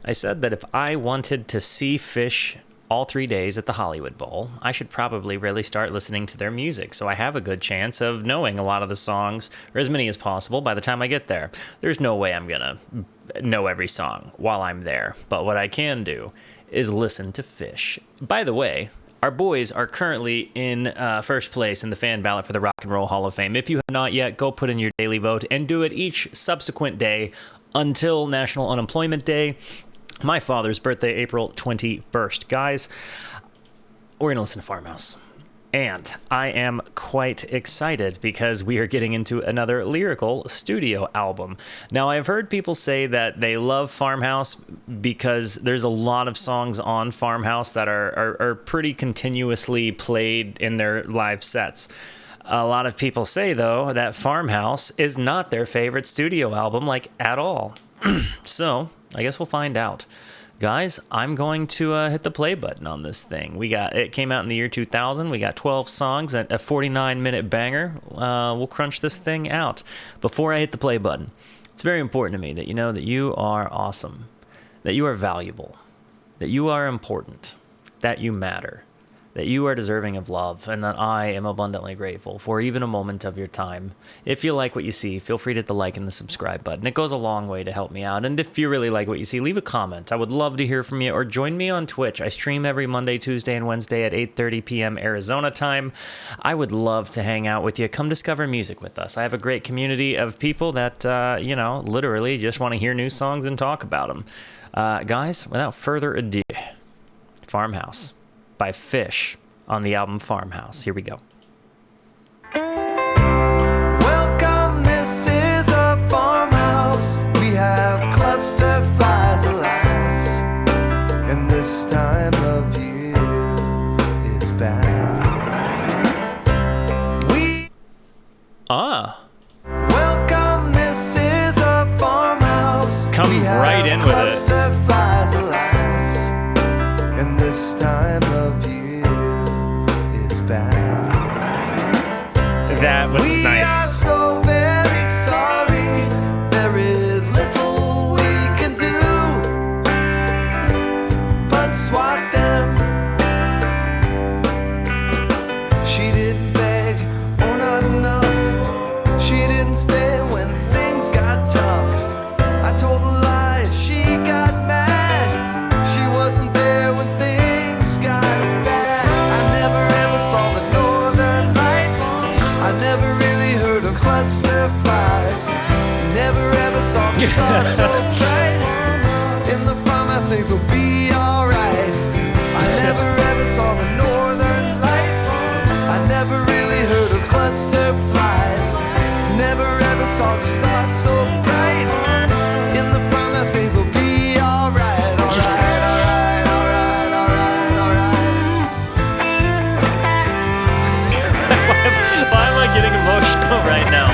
I said that if I wanted to see Phish all 3 days at the Hollywood Bowl, I should probably really start listening to their music, so I have a good chance of knowing a lot of the songs, or as many as possible, by the time I get there. There's no way I'm gonna know every song while I'm there, but what I can do is listen to Phish. By the way, our boys are currently in first place in the fan ballot for the Rock and Roll Hall of Fame. If you have not yet, go put in your daily vote and do it each subsequent day until National Unemployment Day. My father's birthday, April 21st. Guys, we're going to listen to Farmhouse. And I am quite excited because we are getting into another lyrical studio album. Now, I've heard people say that they love Farmhouse because there's a lot of songs on Farmhouse that are pretty continuously played in their live sets. A lot of people say, though, that Farmhouse is not their favorite studio album, like, at all. So, I guess we'll find out. Guys, I'm going to hit the play button on this thing. It came out in the year 2000. We got 12 songs at a 49-minute banger. We'll crunch this thing out. Before I hit the play button, it's very important to me that you know that you are awesome, that you are valuable, that you are important, that you matter, that you are deserving of love, and that I am abundantly grateful for even a moment of your time. If you like what you see, feel free to hit the like and the subscribe button. It goes a long way to help me out. And if you really like what you see, leave a comment. I would love to hear from you, or join me on Twitch. I stream every Monday, Tuesday, and Wednesday at 8:30 p.m. Arizona time. I would love to hang out with you. Come discover music with us. I have a great community of people that, literally just want to hear new songs and talk about them. Guys, without further ado, Farmhouse by Phish on the album Farmhouse. Here we go. Welcome, this is a farmhouse. We have cluster flies, alas, and this time of year is bad. Welcome, this is a farmhouse. Come we right in with it. Cluster flies, alas, and this time of year is bad. That was We nice. are so very sorry. There is little we can do but swat them. She didn't beg, oh not enough. She didn't stay when things got tough. I told a lie, she got mad. She wasn't there when things got bad. I never ever saw the northern lights. I never really heard of cluster flies. Never ever saw the sun so bright. In the farmhouse things will be alright. I never ever saw the northern lights. I never really heard of cluster flies. Never ever saw the stars so bright. In the farmhouse things will be alright. Alright, alright, alright, alright, alright. Why am I getting emotional right now?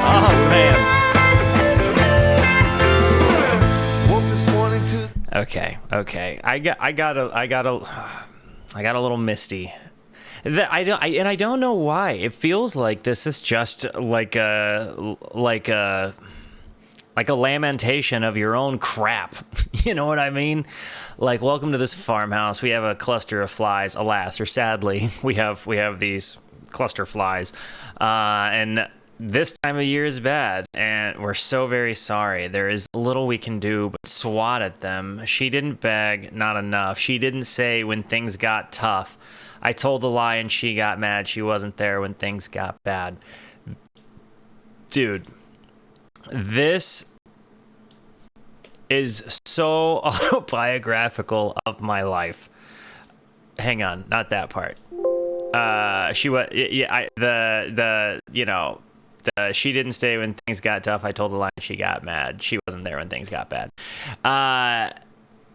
Oh man. Woke this morning to Okay. I got a little misty. I don't know why. It feels like this is just like a lamentation of your own crap. You know what I mean? Like, welcome to this farmhouse. We have a cluster of flies, alas, or sadly, we have these cluster flies, and this time of year is bad, and we're so very sorry. There is little we can do but swat at them. She didn't beg, not enough. She didn't say when things got tough. I told a lie and she got mad. She wasn't there when things got bad. Dude, this is so autobiographical of my life. Hang on, not that part. She was, yeah, she didn't stay when things got tough. I told a lie and she got mad. She wasn't there when things got bad.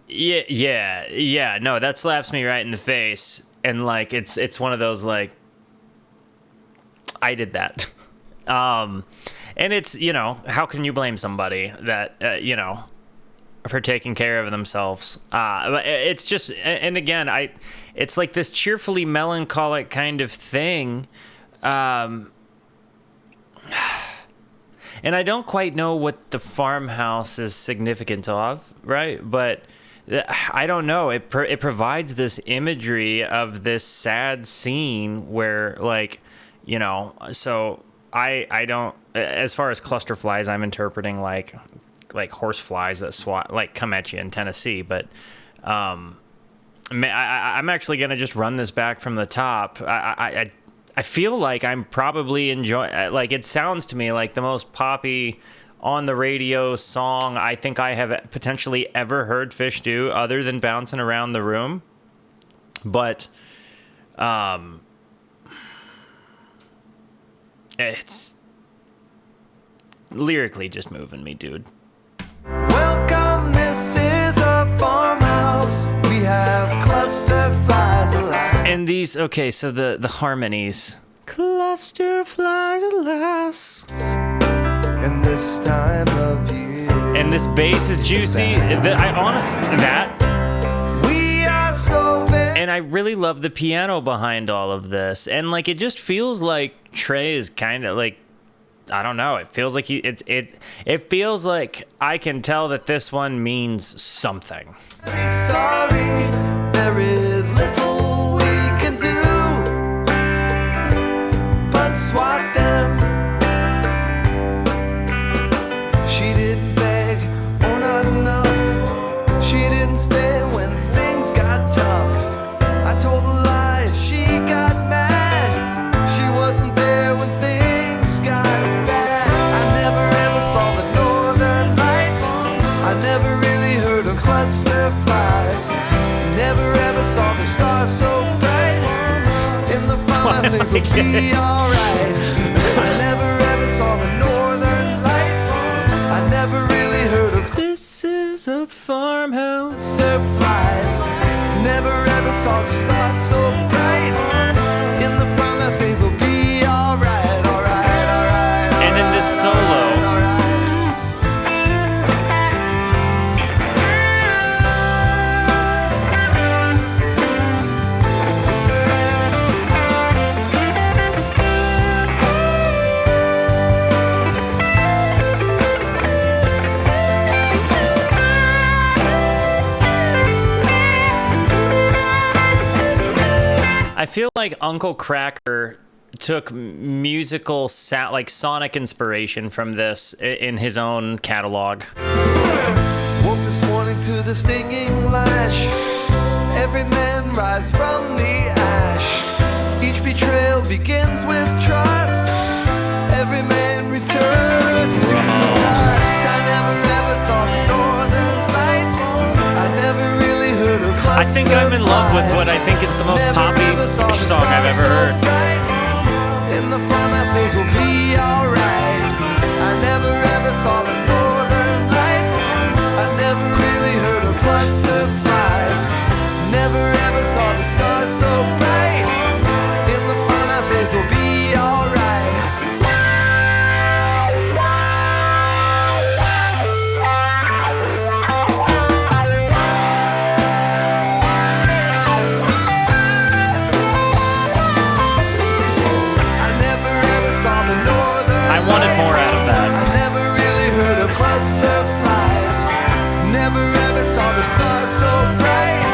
Yeah. No, that slaps me right in the face. And like, it's one of those, like, I did that. And it's, how can you blame somebody that, for taking care of themselves. It's just, and again, it's like this cheerfully melancholic kind of thing. And I don't quite know what the farmhouse is significant of, right? But I don't know. It provides this imagery of this sad scene where, like, you know, so I don't, as far as cluster flies, I'm interpreting like horse flies that come at you in Tennessee. But I'm actually going to just run this back from the top. I feel like I'm probably enjoying, like, it sounds to me like the most poppy on the radio song I think I have potentially ever heard Phish do, other than Bouncing Around the Room. But it's lyrically just moving me, dude. Welcome, this is a farmhouse. We have cluster flies alive. And these, okay, so the harmonies. Cluster flies alas. In this time of year. And this bass is juicy. I honestly, We are so very. and I really love the piano behind all of this. And like, it just feels like Trey is kind of like, I don't know. It feels like it feels like I can tell that this one means something. Sorry, there is little we can do but swat them. She didn't beg, or not enough. She didn't stay when things got tough. I told a lie, she got mad. She wasn't there when things got bad. I never ever saw the northern lights. I never really heard of cluster flies. Never ever saw the stars so bright. In the farmhouse things will be alright. I never ever saw the northern lights. I never really heard of This is a farmhouse. cluster flies. Never ever saw the stars so bright. In the farmhouse things will be alright, alright, alright. And in this solo, I feel like Uncle Kracker took musical like sonic inspiration from this in his own catalog. Woke this morning to the stinging lash. Every man rise from the ash. Each betrayal begins with trust. Every man returns to dust. I never ever saw the northern lights. I never really heard of cluster I think I'm in love with what I think is the most poppy Phish song I've ever heard. In the farmhouse things will be alright. I never ever saw the northern lights. I never really heard of cluster flies. Never ever saw the stars so bright. In the farmhouse things will be alright. I wanted more out of that. I never really heard of cluster flies. Never ever saw the stars so bright.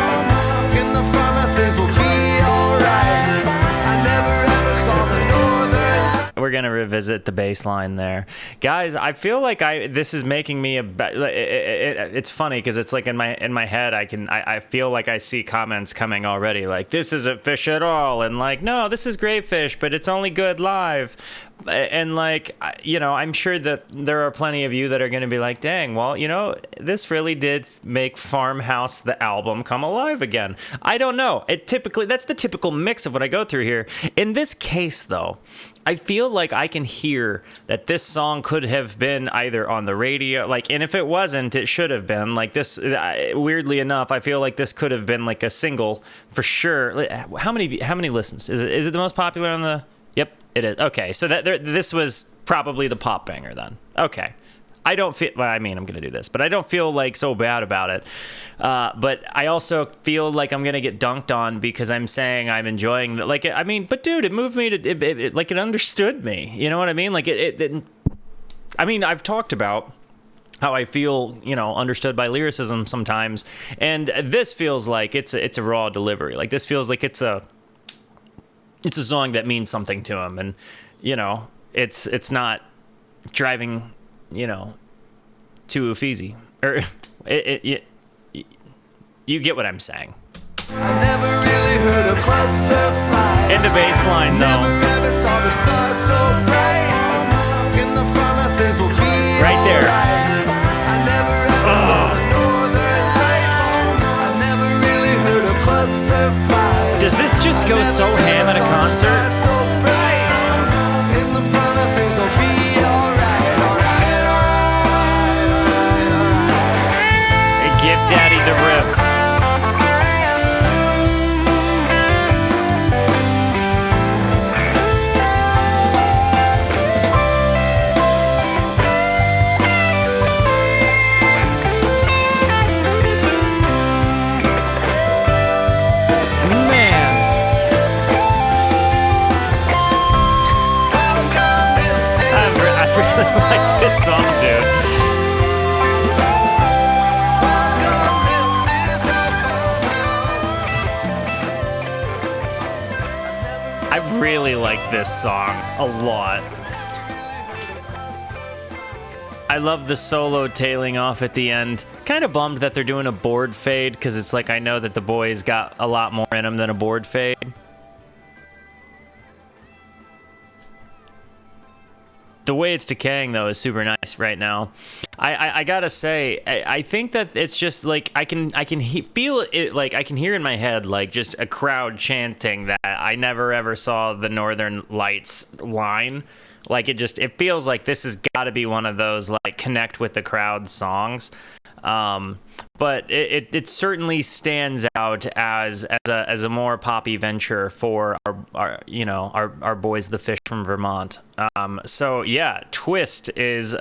In the farmhouse things will be alright. I never ever saw the northern. We're gonna revisit the bass line there, guys. I feel like this is making me it's funny because it's like in my head I feel like I see comments coming already like, this isn't Phish at all, and like, no, this is great Phish, but it's only good live. And like, you know, I'm sure that there are plenty of you that are going to be like, dang, well, you know, this really did make Farmhouse the album come alive again. I don't know. That's the typical mix of what I go through here. In this case, though, I feel like I can hear that this song could have been either on the radio, like, and if it wasn't, it should have been like this. Weirdly enough, I feel like this could have been like a single for sure. How many listens? Is it the most popular on the? Yep, it is. Okay, so this was probably the pop banger then. Okay. I don't feel, well, I mean, I'm going to do this, but I don't feel like so bad about it. But I also feel like I'm going to get dunked on because I'm saying I'm enjoying it. Like, I mean, but dude, it moved me to, like it understood me. You know what I mean? Like I mean, I've talked about how I feel, you know, understood by lyricism sometimes. And this feels like it's a raw delivery. Like this feels like it's a song that means something to him. And, you know, it's not driving, you know, to Uffizi. Or you get what I'm saying. I never really heard a cluster fly. And the bass line, though. Never ever saw the stars so bright. In the farmhouse days will be right there. Right. I never ever saw the northern lights. I never really heard a cluster fly. Does this just go so ham at a concert? So bright. In the farmhouse days will be alright. Give Daddy the rip. Like this song, dude. I really like this song a lot. I love the solo tailing off at the end. Kind of bummed that they're doing a board fade because it's like I know that the boys got a lot more in them than a board fade. The way it's decaying, though, is super nice right now. I gotta say, I think that it's just like I can feel it, like I can hear in my head like just a crowd chanting that I never ever saw the Northern Lights line. Like it feels like this has got to be one of those like connect with the crowd songs. But it certainly stands out as a more poppy venture for our boys the Phish from Vermont. So yeah, Twist is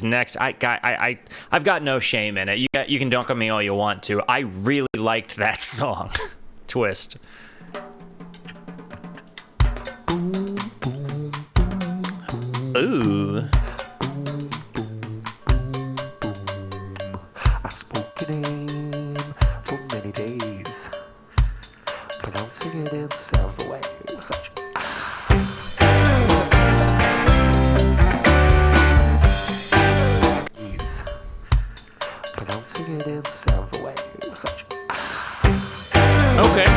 next. I've got no shame in it. You can dunk on me all you want to. I really liked that song, Twist. Ooh. I spoke your name for many days, pronouncing it in several ways. Pronouncing it in several ways. Okay.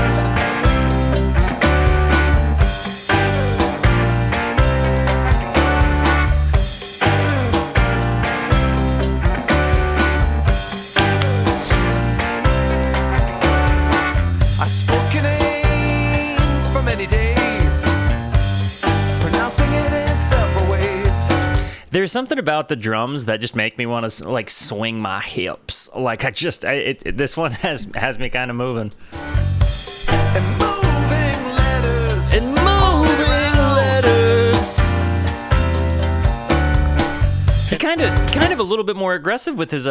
I spoke your name for many days, pronouncing it in several ways. There's something about the drums that just make me want to like swing my hips. Like this one has me kind of moving. And moving letters. And moving letters. He kind of a little bit more aggressive with his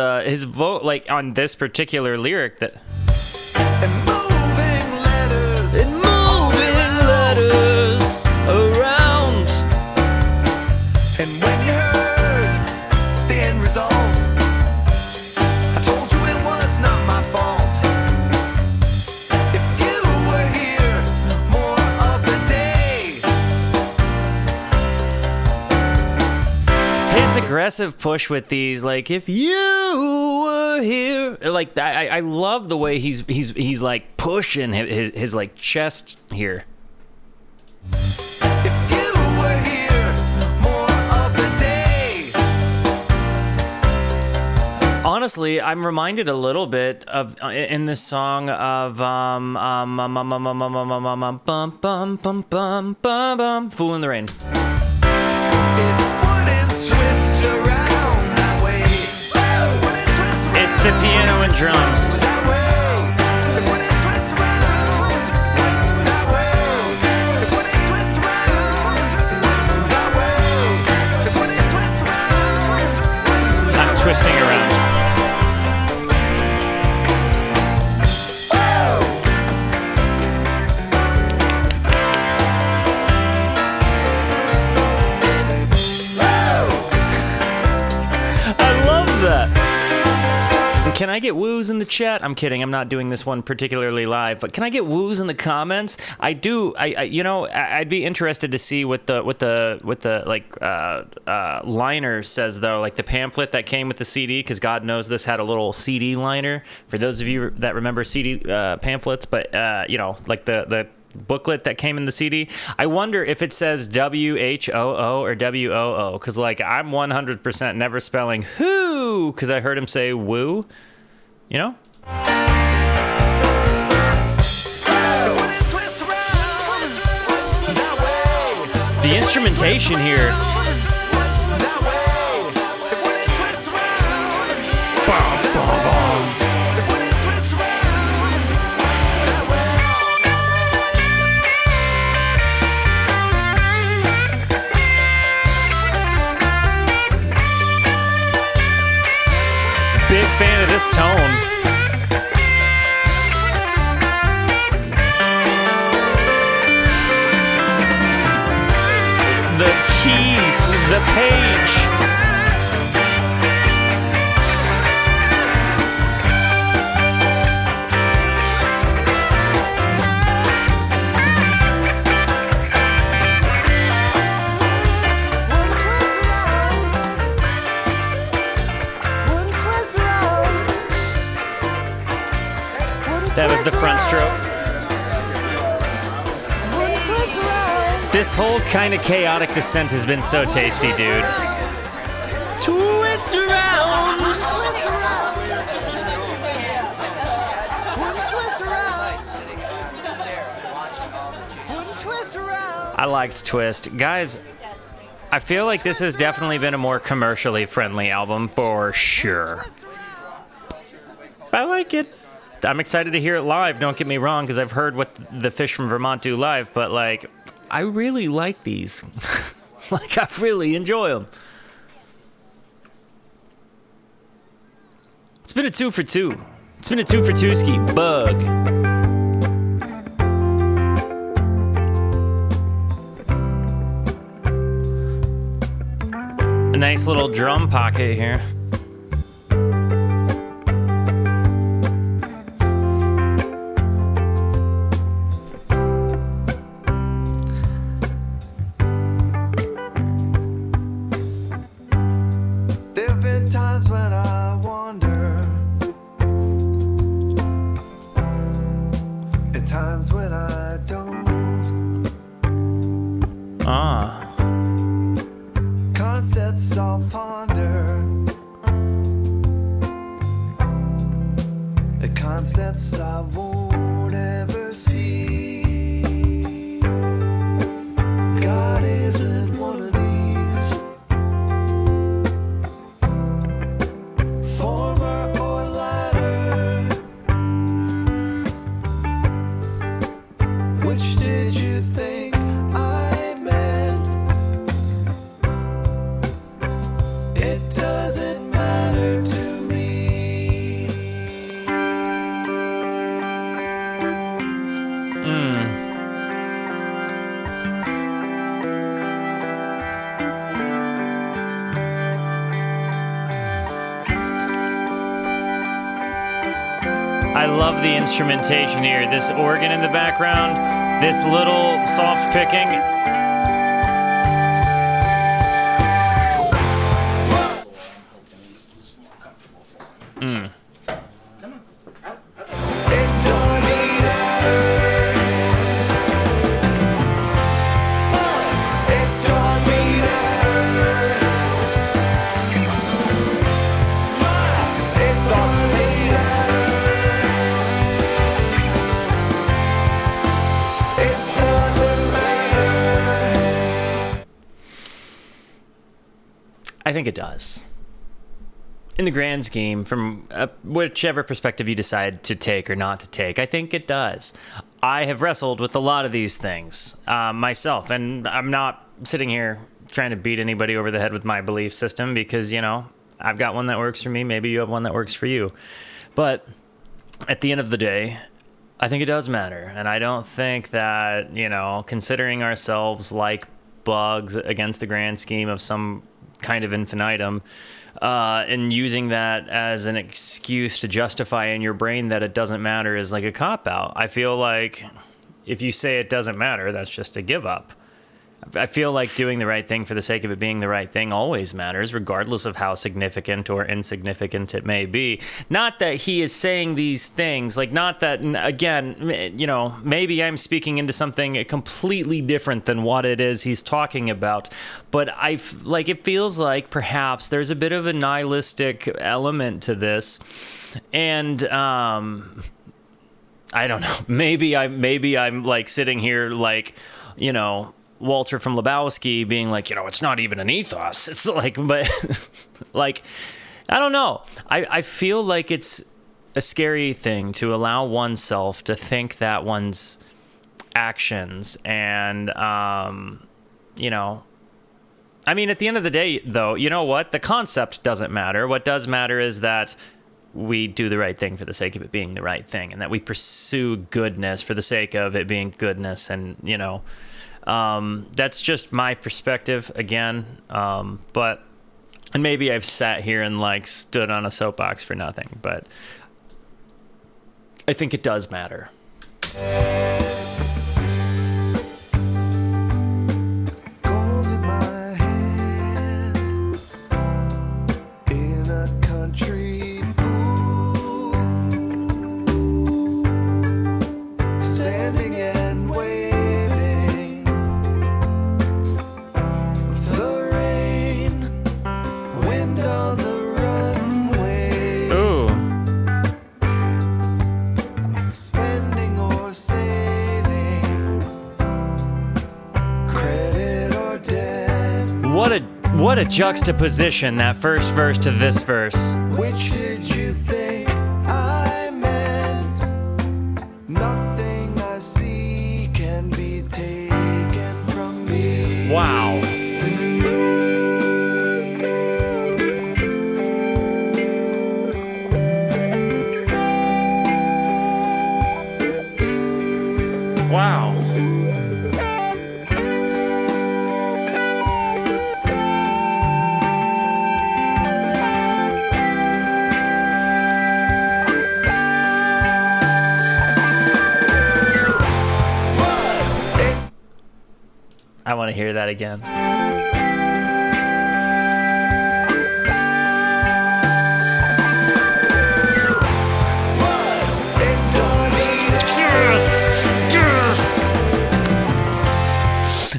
vote, like on this particular lyric that. And moving letters. And moving letters around. And when you heard the end result, I told you it was not my fault. If you were here more of the day. His aggressive push with these, like if you were here, like I love the way he's like pushing his like chest here. If you were here more of the day. Honestly, I'm reminded a little bit of in this song of Fool in the Rain. It wouldn't twist around that way. Wouldn't twist around It's the piano and drums. that way. It wouldn't twist around that way. It wouldn't twist around that way. It wouldn't twist around Can I get woos in the chat? I'm kidding. I'm not doing this one particularly live, but can I get woos in the comments? I do. I'd be interested to see what the liner says though, like the pamphlet that came with the CD, because God knows this had a little CD liner for those of you that remember CD pamphlets, but like the booklet that came in the CD. I wonder if it says WHOO or WOO, because like I'm 100% never spelling who, because I heard him say woo, you know? The instrumentation here. Big fan of this tone. The keys, the page. That was the front stroke. This whole kind of chaotic descent has been so tasty, dude. Twist around. I liked Twist. Guys, I feel like this has definitely been a more commercially friendly album for sure. I like it. I'm excited to hear it live, don't get me wrong, because I've heard what the Phish from Vermont do live, but like, I really like these. Like, I really enjoy them. It's been a 2 for 2. It's been a 2 for 2 ski bug. A nice little drum pocket here. Concepts I'll ponder, the concepts I won't ever see. God isn't one of these, former or latter. Which did you think I meant? It doesn't matter to me. I love the instrumentation here. This organ in the background, this little soft picking. I think it does. In the grand scheme, from whichever perspective you decide to take or not to take, I think it does. I have wrestled with a lot of these things myself, and I'm not sitting here trying to beat anybody over the head with my belief system because, you know, I've got one that works for me. Maybe you have one that works for you. But at the end of the day, I think it does matter. And I don't think that, you know, considering ourselves like bugs against the grand scheme of some kind of infinitum, and using that as an excuse to justify in your brain that it doesn't matter is like a cop-out. I feel like if you say it doesn't matter, that's just a give up. I feel like doing the right thing for the sake of it being the right thing always matters, regardless of how significant or insignificant it may be. Not that he is saying these things, like, not that, again, you know, maybe I'm speaking into something completely different than what it is he's talking about, but it feels like perhaps there's a bit of a nihilistic element to this, and I don't know, maybe I'm like sitting here like, you know, Walter from Lebowski being like, you know, it's not even an ethos. It's like, but like, I don't know. I feel like it's a scary thing to allow oneself to think that one's actions and, you know, I mean, at the end of the day, though, you know what? The concept doesn't matter. What does matter is that we do the right thing for the sake of it being the right thing, and that we pursue goodness for the sake of it being goodness. And, you know, that's just my perspective again. And maybe I've sat here and like stood on a soapbox for nothing, but I think it does matter. Gold in my hand, in a country pool, standing and waving, the rain, wind on the runway. Ooh. Spending or saving, credit or debt. What a juxtaposition, that first verse to this verse. Which did you think I meant? Nothing I see can be taken from me. Wow. Wow. I want to hear that again.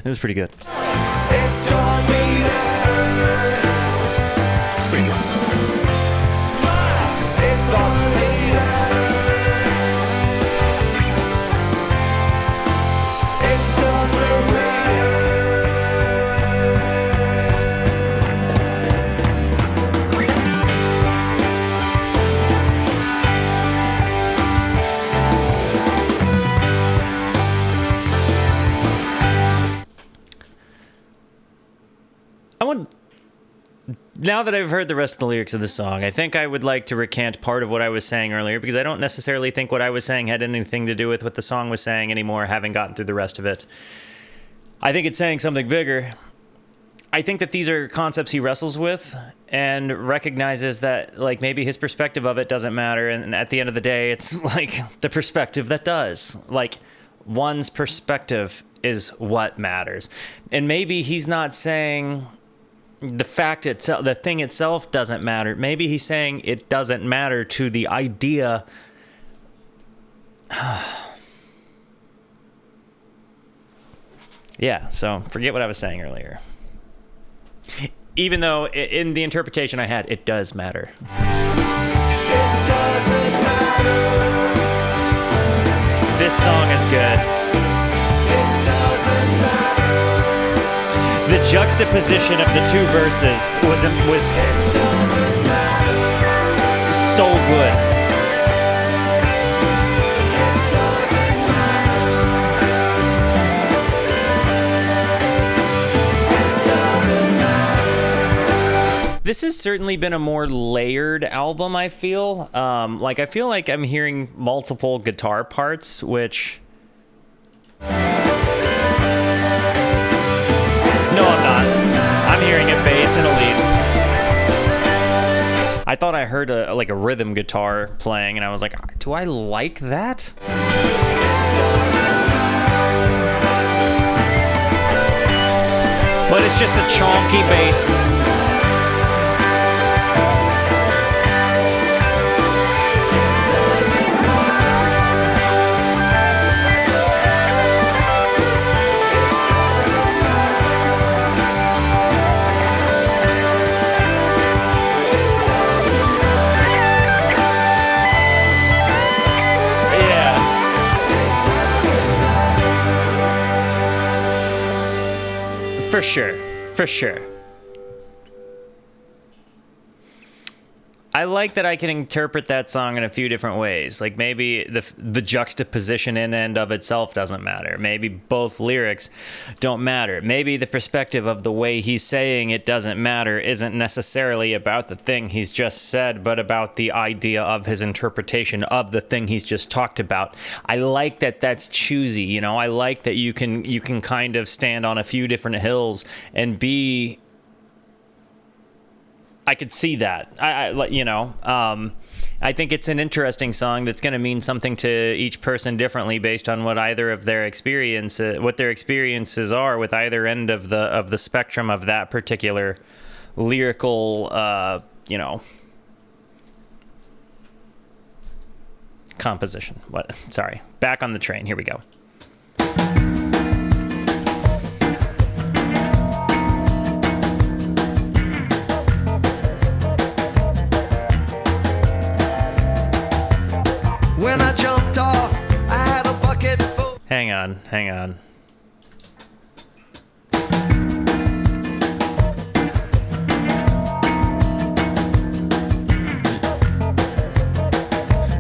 This is pretty good. It doesn't matter. It's pretty good. It doesn't matter. It doesn't matter. Now that I've heard the rest of the lyrics of the song, I think I would like to recant part of what I was saying earlier, because I don't necessarily think what I was saying had anything to do with what the song was saying anymore, having gotten through the rest of it. I think it's saying something bigger. I think that these are concepts he wrestles with and recognizes that, like, maybe his perspective of it doesn't matter, and at the end of the day, it's like the perspective that does. Like, one's perspective is what matters. And maybe he's not saying the fact itself, the thing itself doesn't matter. Maybe he's saying it doesn't matter to the idea. Yeah, so forget what I was saying earlier. Even though in the interpretation I had, it does matter. It doesn't matter. This song is good. It doesn't matter. The juxtaposition of the two verses was It doesn't matter. so good. It doesn't matter. It doesn't matter. This has certainly been a more layered album, I feel. I feel like I'm hearing multiple guitar parts, which... No, I'm not. I'm hearing a bass and a lead. I thought I heard a rhythm guitar playing, and I was like, do I like that? But it's just a chonky bass. For sure. I like that I can interpret that song in a few different ways. Like maybe the juxtaposition in and of itself doesn't matter. Maybe both lyrics don't matter. Maybe the perspective of the way he's saying it doesn't matter isn't necessarily about the thing he's just said, but about the idea of his interpretation of the thing he's just talked about. I like that that's choosy, you know. I like that you can kind of stand on a few different hills and be... I could see that. I think it's an interesting song that's going to mean something to each person differently based on what either of their experiences are with either end of the spectrum of that particular lyrical, composition. Sorry. Back on the train. Here we go. When I jumped off, I had a bucket full. Hang on.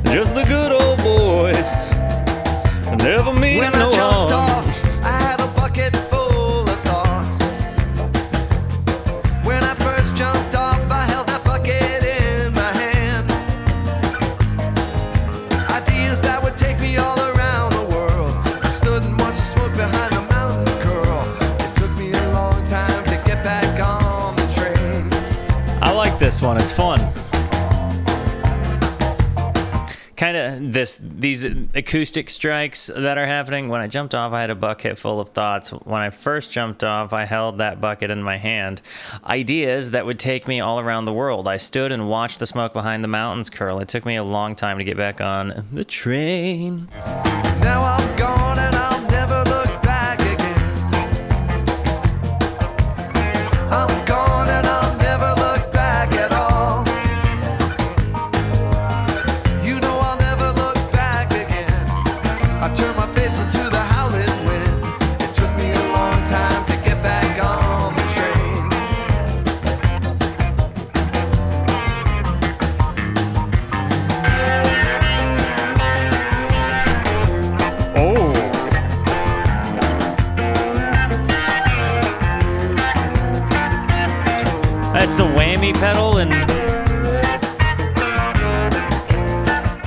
Just the good old boys. Never mean When no I jumped harm. off, I had a bucket full of thoughts. When I first jumped off, I held that bucket in my hand. Ideas that would take me all around the world. I stood and watched the smoke behind the mountain curl. It took me a long time to get back on the train. I like this one. It's fun. Kind of these acoustic strikes that are happening. When I jumped off, I had a bucket full of thoughts. When I first jumped off, I held that bucket in my hand. Ideas that would take me all around the world. I stood and watched the smoke behind the mountains curl. It took me a long time to get back on the train. Now I'm gone and I'll never look back again. I'm gone and I'll never look back at all. You know I'll never look back again. I turned my face into the howling wind. It took me a long time to get back on the train. Oh. That's a whammy pedal and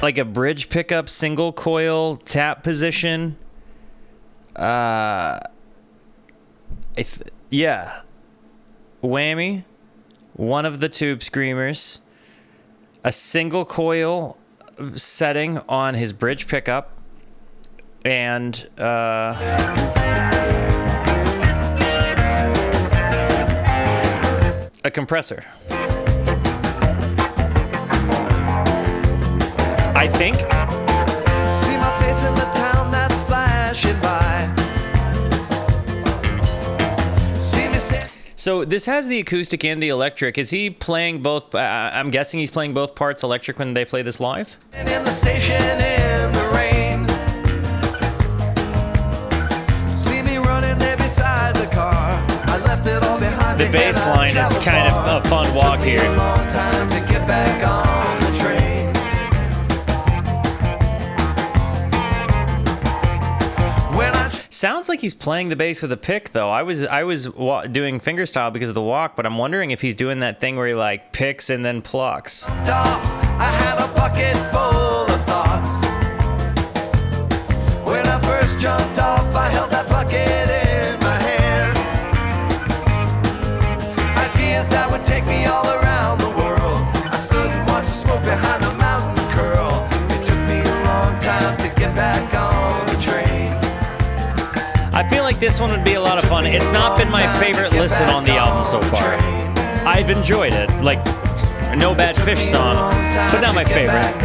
like a bridge pickup single coil tap position. Yeah. Whammy, one of the tube screamers, a single coil setting on his bridge pickup, and a compressor. I think. See my face in the town that's flashing by. See me stand. So this has the acoustic and the electric. Is he playing both? I'm guessing he's playing both parts electric when they play this live? In the station in the rain. See me running there beside the car. I left it all behind The me and bass I line is traveled kind far. of a fun walk Took me here. a long time to get back on the train. When I Sounds like he's playing the bass with a pick, though. I was doing fingerstyle because of the walk, but I'm wondering if he's doing that thing where he like picks and then plucks. jumped off, I had a bucket full of thoughts. When I first jumped off, I held that bucket in my hand. Ideas that would take me all around the world. I stood and time to get back on the train. I feel like this one would be a lot of fun. It's not been my favorite listen on the album so far. I've enjoyed it. Like, no bad Phish song, but not my favorite.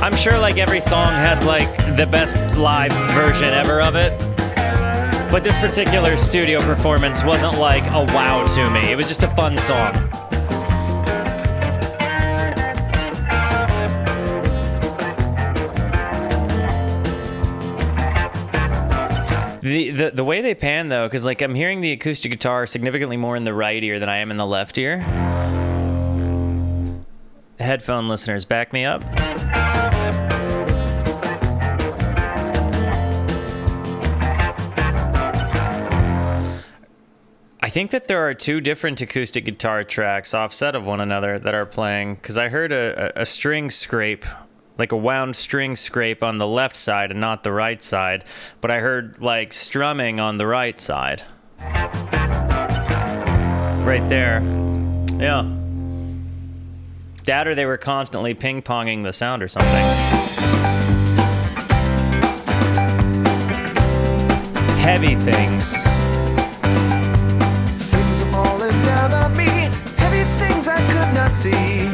I'm sure like every song has like the best live version ever of it. But this particular studio performance wasn't like a wow to me. It was just a fun song. The way they pan though, because like I'm hearing the acoustic guitar significantly more in the right ear than I am in the left ear. Headphone listeners, back me up. I think that there are two different acoustic guitar tracks offset of one another that are playing, because I heard a string scrape, like a wound string scrape on the left side and not the right side, but I heard like strumming on the right side. Right there. Yeah. That or they were constantly ping-ponging the sound or something. Heavy things. Things are falling down on me, heavy things I could not see.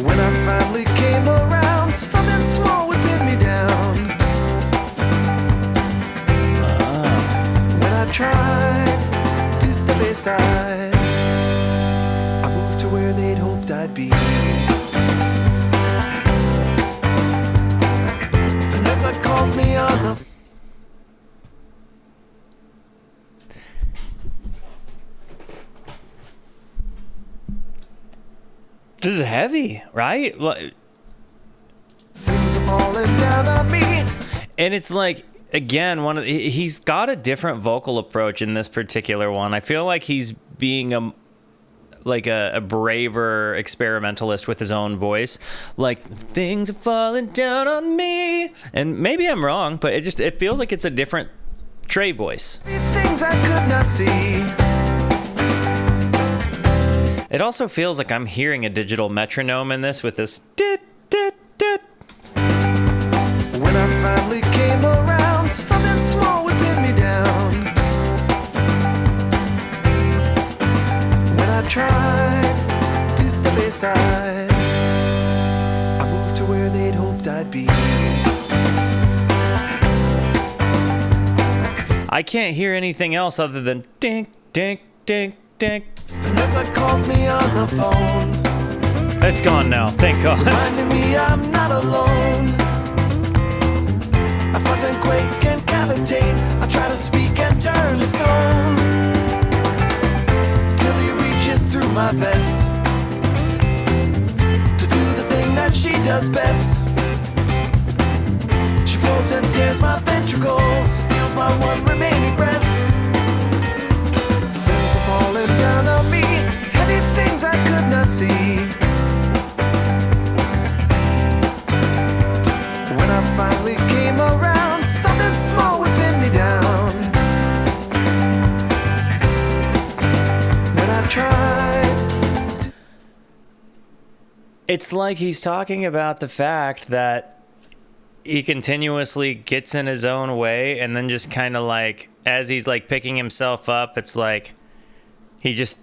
When I finally came around, something small would pin me down. When I tried to step aside, I moved to where they'd hoped I'd be. Vanessa calls me on the This is heavy, right? things are falling down on me. And it's like, again, he's got a different vocal approach in this particular one. I feel like he's being a braver experimentalist with his own voice. Like, things are falling down on me. And maybe I'm wrong, but it feels like it's a different Trey voice. Things I could not see. It also feels like I'm hearing a digital metronome in this with this dit, dit, dit. When I finally came around, something small would pin me down. When I tried to step aside, I moved to where they'd hoped I'd be. I can't hear anything else other than dink, dink, dink, dink. Vanessa calls me on the phone, It's gone now, thank God. reminding me I'm not alone. I fuss and quake and cavitate, I try to speak and turn to stone, till he reaches through my vest to do the thing that she does best. She probes and tears my ventricles, steals my one remaining breath. Things are falling down on me, heavy things I could not see. When I finally came around, something small would pin me down. When I tried. It's like he's talking about the fact that he continuously gets in his own way, and then just kind of like, as he's like picking himself up, it's like he just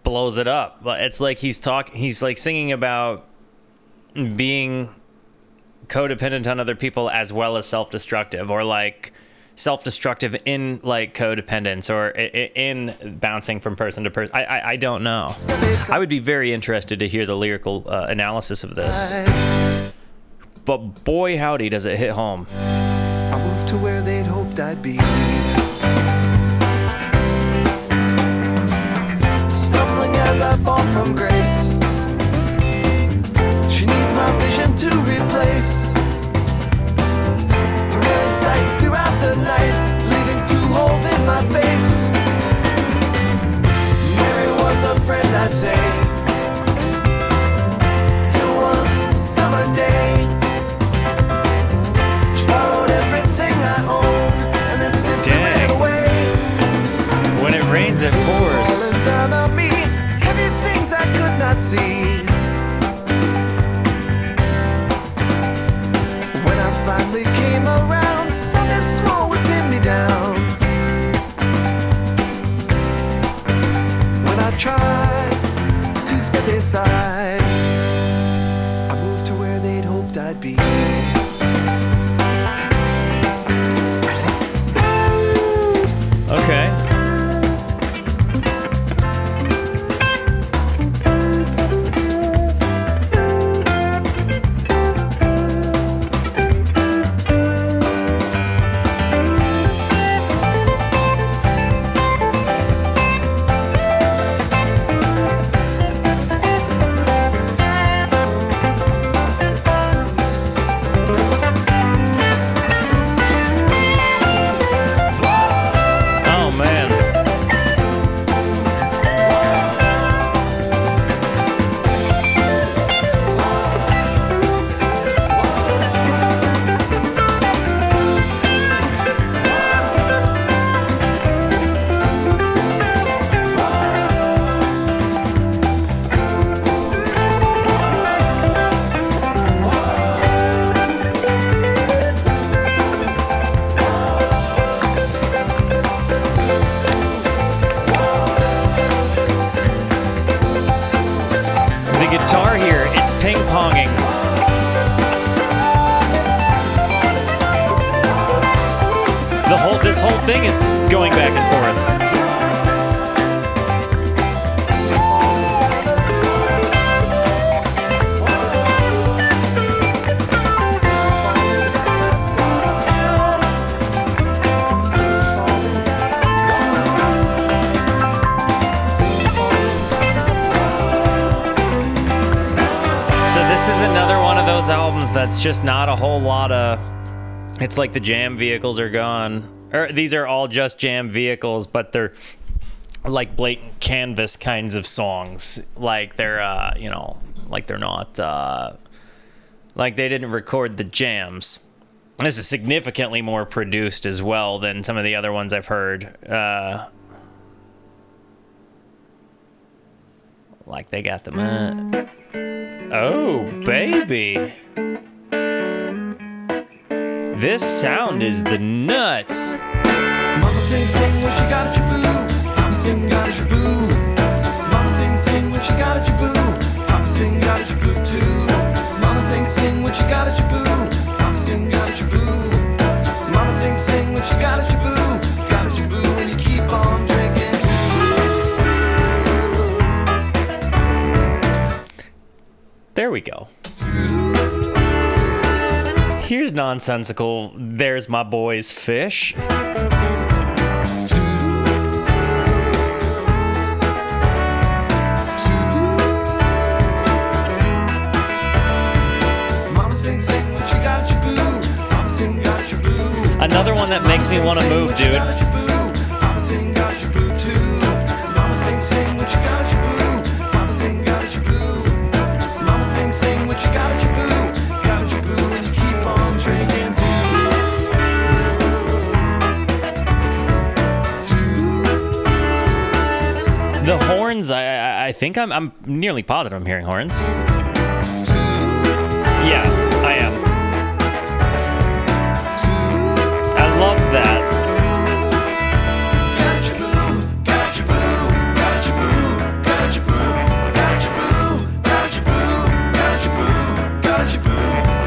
blows it up. It's like he's like singing about being codependent on other people as well as self-destructive, or like self-destructive in like codependence, or in bouncing from person to person. I don't know. I would be very interested to hear the lyrical analysis of this. But boy howdy does it hit home. I moved to where they'd hoped I'd be. Stumbling as I fall from grace, she needs my vision to replace her alien sight throughout the night, leaving 2 holes in my face. Mary was a friend, I'd say, till one summer day. She borrowed everything I owned and then simply ran away. When it rains of Things course. falling down on me, heavy things I could not see. When I finally came around, something small would pin me down. When I tried to step aside, I moved to where they'd hoped I'd be. Okay. Oh man. The guitar here, it's ping-ponging. This whole thing is going back and forth. So this is another one of those albums that's just not a whole lot of... It's like the jam vehicles are gone. Or these are all just jam vehicles, but they're like blatant canvas kinds of songs. Like they're, like they're not... like they didn't record the jams. This is significantly more produced as well than some of the other ones I've heard. Like they got them... Oh, baby. This sound is the nuts. Mama sing, sing what you got at Jibboo. Mama sing, got at Jibboo. Mama sing, sing what you got at Jibboo. Mama sing, got at Jibboo too. Mama sing, sing what you got at Jibboo. Mama sing, got at Jibboo. Mama sing, sing what you got at Jibboo. Got at Jibboo and you keep on drinking too. There we go. Here's nonsensical. There's my boys Phish. Mama sing, sing what you got at Jibboo. Mama sing, got at Jibboo. Another one that makes me want to move, dude. Mama sing, got at Jibboo too. Mama sing, sing what you got at Jibboo. Mama sing, got at Jibboo. Mama sing, sing what you got at Jibboo. Got at Jibboo and you keep on drinking too. The horns, I think I'm nearly positive I'm hearing horns. Yeah, I am. I love that. Got at Jibboo, got at Jibboo, got at Jibboo, got at Jibboo, got at Jibboo, got at Jibboo, got at Jibboo, got at Jibboo,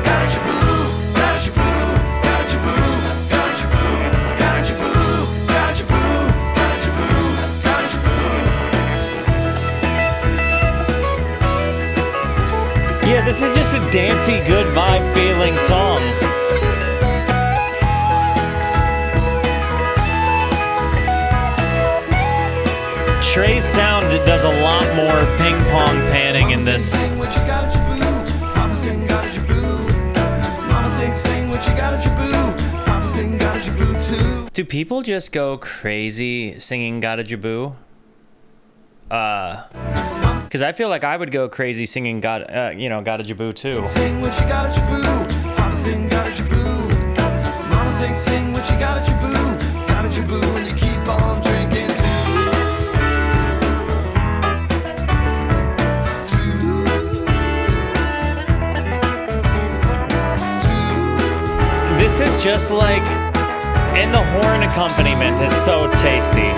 got at Jibboo, got at Jibboo, got at Jibboo, got at Jibboo, got at Jibboo, got at Jibboo, got at Jibboo, got at Jibboo. Yeah, this is just a dancey, good vibe feeling song. Trey's sound does a lot more ping pong panning in this. Sing what you got at Jibboo. Mama sing, got at Jibboo. Mama sing, sing what you got at Jibboo. Mama sing, got at Jibboo too. Do people just go crazy singing Gotta Jibboo? Because I feel like I would go crazy singing Gotta Jibboo too. Sing what you got at Jibboo. Mama sing, got at Jibboo. Mama sing, sing what you got at Jibboo. Got at Jibboo and you keep on drinking too. It's just like, and the horn accompaniment is so tasty.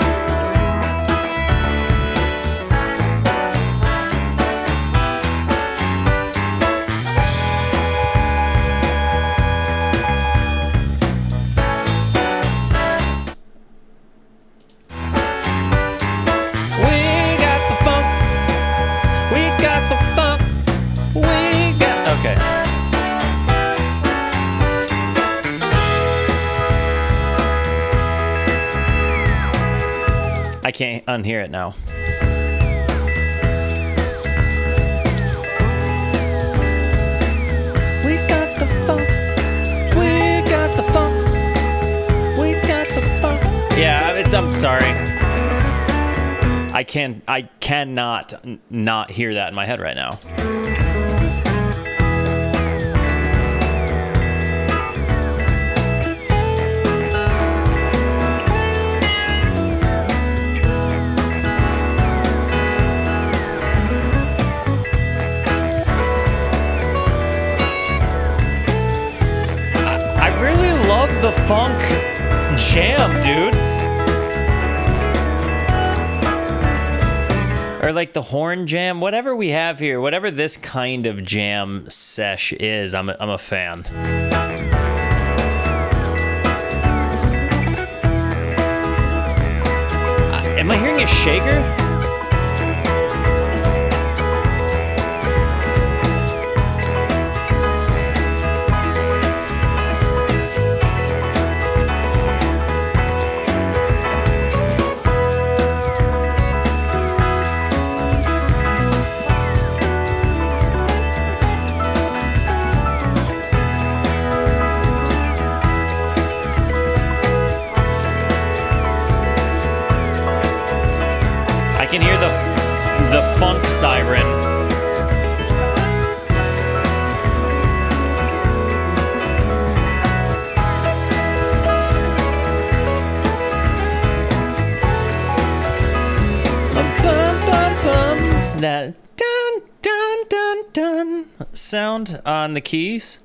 I can't unhear it now. We got the funk. We got the funk. We got the funk. Yeah, I'm sorry. I cannot not hear that in my head right now. The funk jam, dude. Or like the horn jam, whatever we have here, whatever this kind of jam sesh is, I'm a fan. Am I hearing a shaker? I can hear the funk siren. That dun dun dun dun sound on the keys.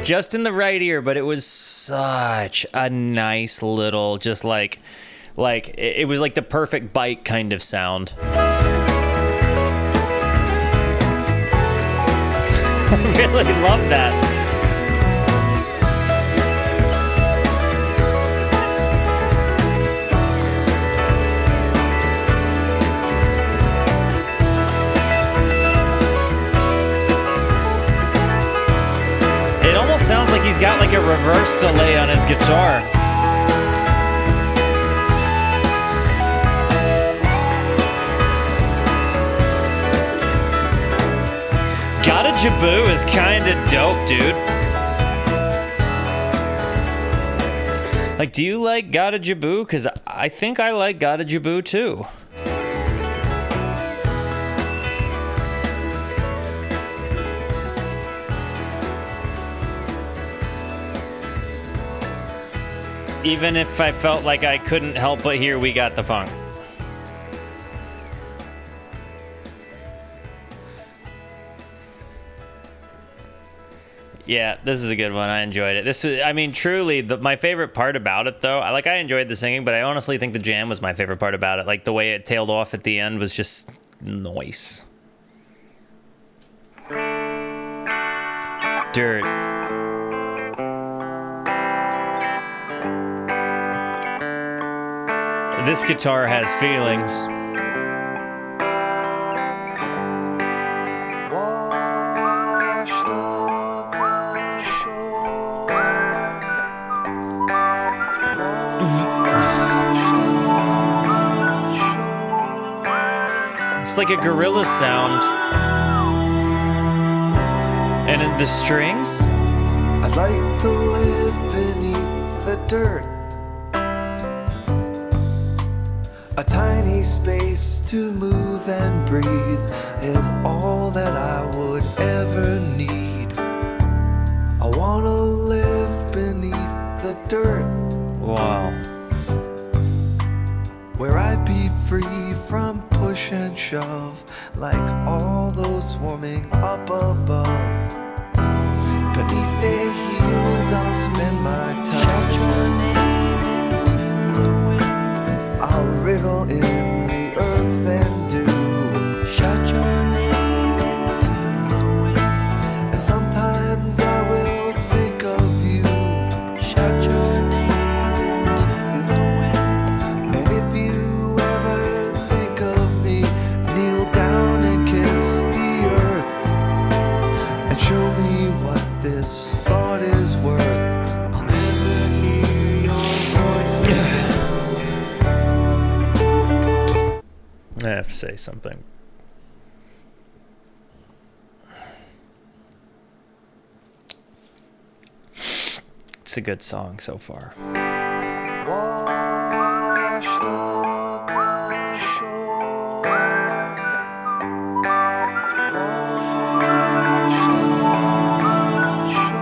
Just in the right ear, but it was such a nice little, just like it was like the perfect bike kind of sound. I really love that. It almost sounds like he's got like a reverse delay on his guitar. Jibboo is kinda dope, dude. Like, do you like Gotta Jibboo? Because I think I like Gotta Jibboo too. Even if I felt like I couldn't help but hear We Got the Funk. Yeah, this is a good one. I enjoyed it. This is, I mean, truly, my favorite part about it, though, I enjoyed the singing, but I honestly think the jam was my favorite part about it. Like, the way it tailed off at the end was just nice. Dirt. This guitar has feelings. It's like a gorilla sound. And the strings? I'd like to live beneath the dirt. A tiny space to move and breathe is all that I would ever need. I wanna live beneath the dirt. Wow. Where I'd be free from push and shove, like all those swarming up above. Beneath their heels I'll spend my time. Shout your name into the wind. I'll wriggle in the earth and dew. Shout your name into the wind. And sometimes I will think of you. Shout your name into the wind. And if you ever think of me, kneel down and kiss the earth and show me what this thought is worth. I'll never hear your voice again. I have to say something. It's a good song so far. Washed on the shore. Washed on the shore.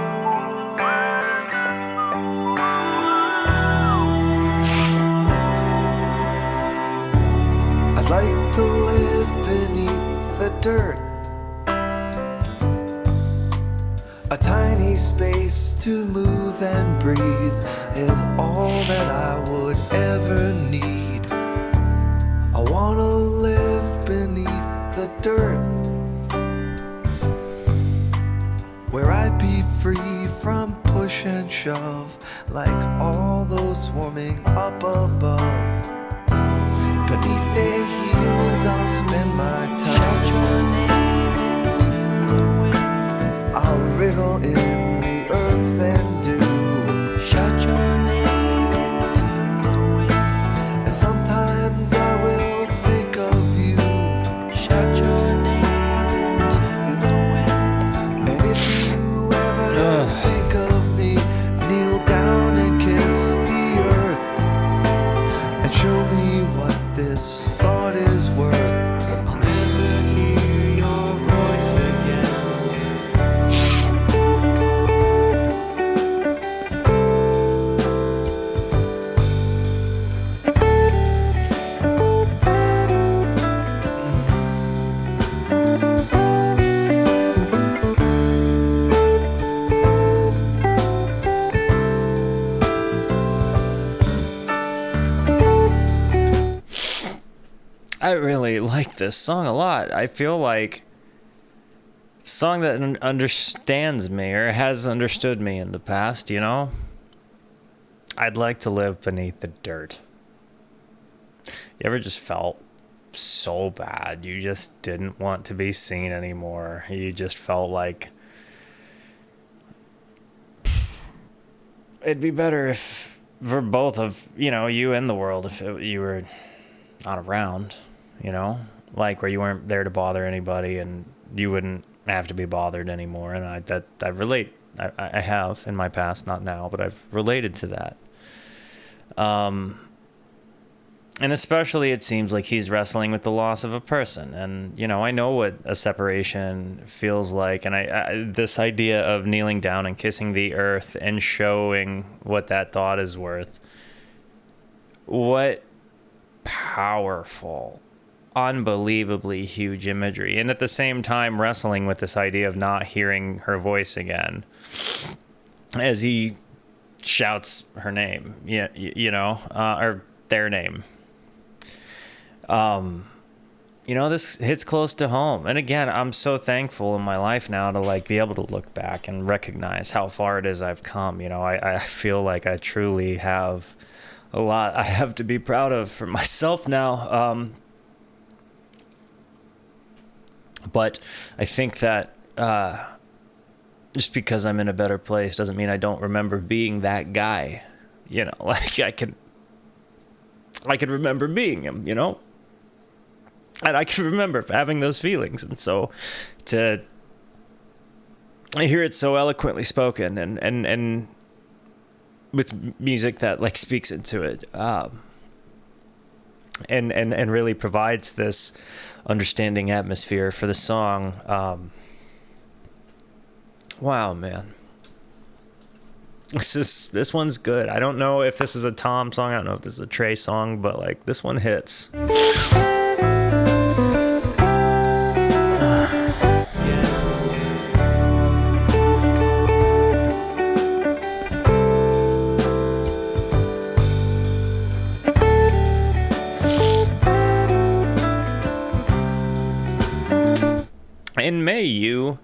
I'd like to live beneath the dirt. A tiny space to move and breathe is all that I would ever need. I wanna live beneath the dirt, where I'd be free from push and shove, like all those swarming up above. Beneath their heels I'll spend my Shout your time. name into the wind. I'll wriggle in the earth and dew. Shout your name into the wind. And sometimes I will think of you. Shout your name into the wind. And if you ever think of me, kneel down and kiss the earth and show me what this thought is worth. I'll never hear your voice again. I really like this song a lot. I feel like a song that understands me or has understood me in the past, you know? I'd like to live beneath the dirt. You ever just felt so bad you just didn't want to be seen anymore? You just felt like it'd be better if for both of, you know, you and the world if you were not around, you know, like where you weren't there to bother anybody and you wouldn't have to be bothered anymore. And I have in my past, not now, but I've related to that. And especially it seems like he's wrestling with the loss of a person. And, you know, I know what a separation feels like. And I this idea of kneeling down and kissing the earth and showing what that thought is worth. What powerful, unbelievably huge imagery. And at the same time wrestling with this idea of not hearing her voice again as he shouts her name, you know, or their name. You know, this hits close to home. And again, I'm so thankful in my life now to like be able to look back and recognize how far it is I've come. You know, I feel like I truly have a lot I have to be proud of for myself now. But I think that just because I'm in a better place doesn't mean I don't remember being that guy. You know, like I could remember being him, you know? And I can remember having those feelings. And so to hear it so eloquently spoken and with music that like speaks into it, and really provides this understanding atmosphere for the song. Wow, man. This one's good. I don't know if this is a Tom song. I don't know if this is a Trey song, but like this one hits. And may you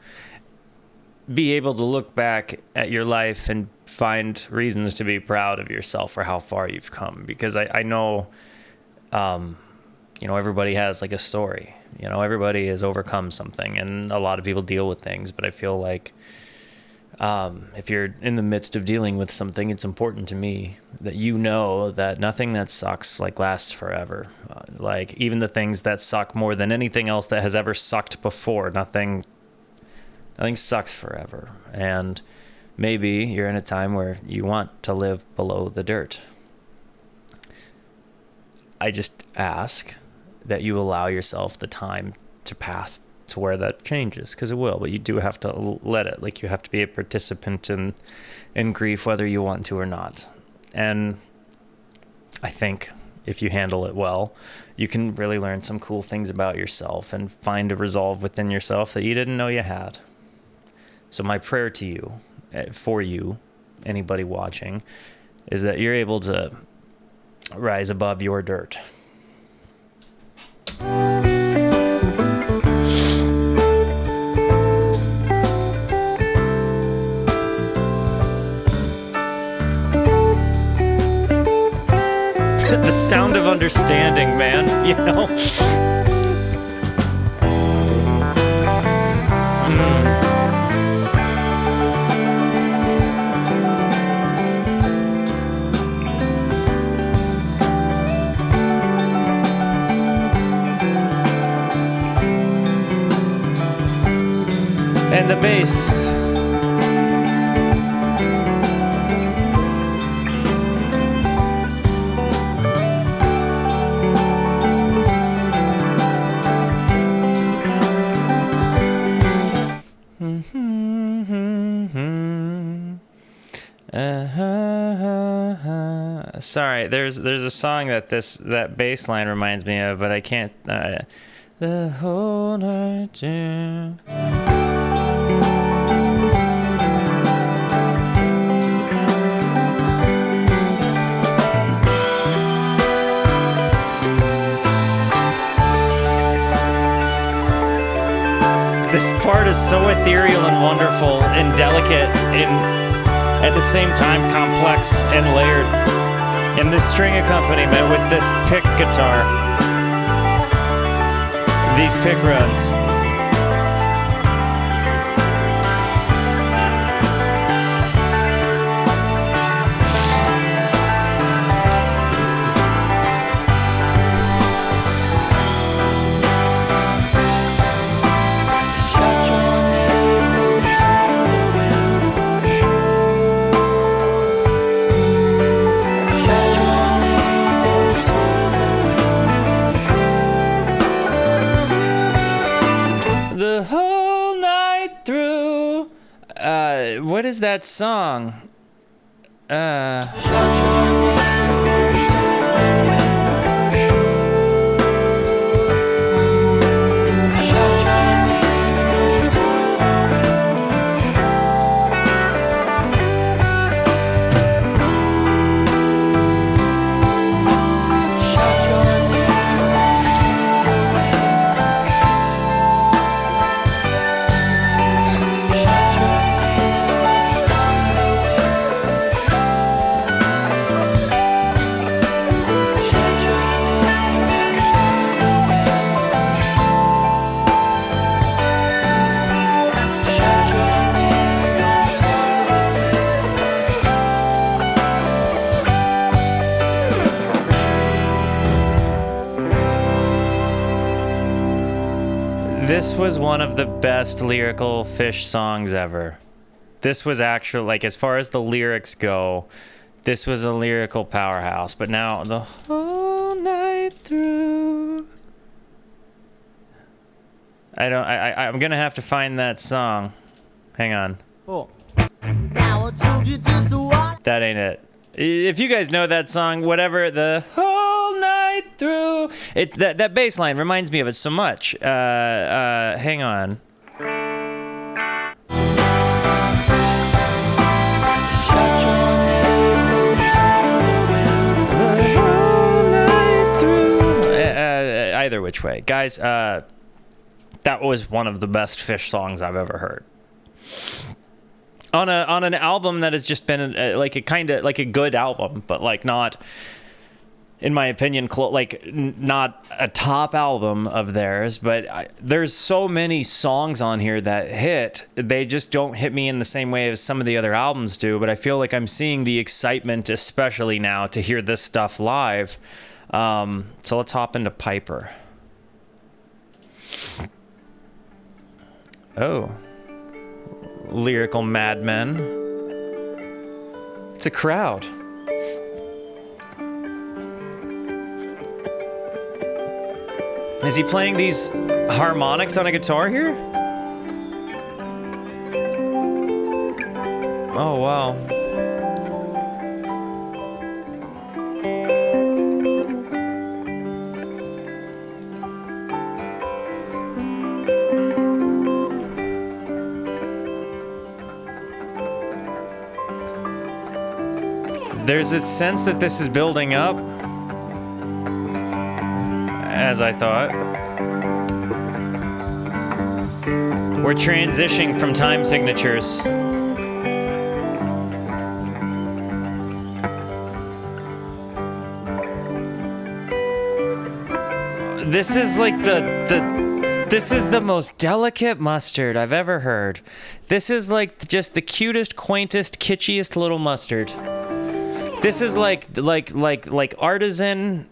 be able to look back at your life and find reasons to be proud of yourself for how far you've come. Because I know, everybody has like a story. Everybody has overcome something, and a lot of people deal with things. But I feel like if you're in the midst of dealing with something, it's important to me that that nothing that sucks lasts forever. Even the things that suck more than anything else that has ever sucked before, nothing sucks forever. And maybe you're in a time where you want to live below the dirt. I just ask that you allow yourself the time to pass to where that changes, because it will, but you do have to let it. You have to be a participant in grief, whether you want to or not. And I think if you handle it well, you can really learn some cool things about yourself and find a resolve within yourself that you didn't know you had. So my prayer to you, for you, anybody watching, is that you're able to rise above your dirt. The sound of understanding, man, And the bass. Sorry, there's a song that bass line reminds me of, but I can't. The whole night through. This part is so ethereal and wonderful and delicate and at the same time complex and layered. And this string accompaniment with this pick guitar, these pick runs. What is that song? This was one of the best lyrical Phish songs ever. This was actually, as far as the lyrics go, this was a lyrical powerhouse. But now, the whole night through... I'm gonna have to find that song. Hang on. Cool. That ain't it. If you guys know that song, whatever, the whole night through, that bass line reminds me of it so much. Hang on. Either which way, guys. that was one of the best Phish songs I've ever heard. On an album that has just been like a kind of like a good album, but like not, in my opinion, not a top album of theirs. But there's so many songs on here that hit. They just don't hit me in the same way as some of the other albums do. But I feel like I'm seeing the excitement, especially now, to hear this stuff live. So let's hop into Piper. Oh. Lyrical madmen. It's a crowd. Is he playing these harmonics on a guitar here? Oh, wow. There's a sense that this is building up, as I thought. We're transitioning from time signatures. This is like this is the most delicate mustard I've ever heard. This is like just the cutest, quaintest, kitschiest little mustard. This is like artisan,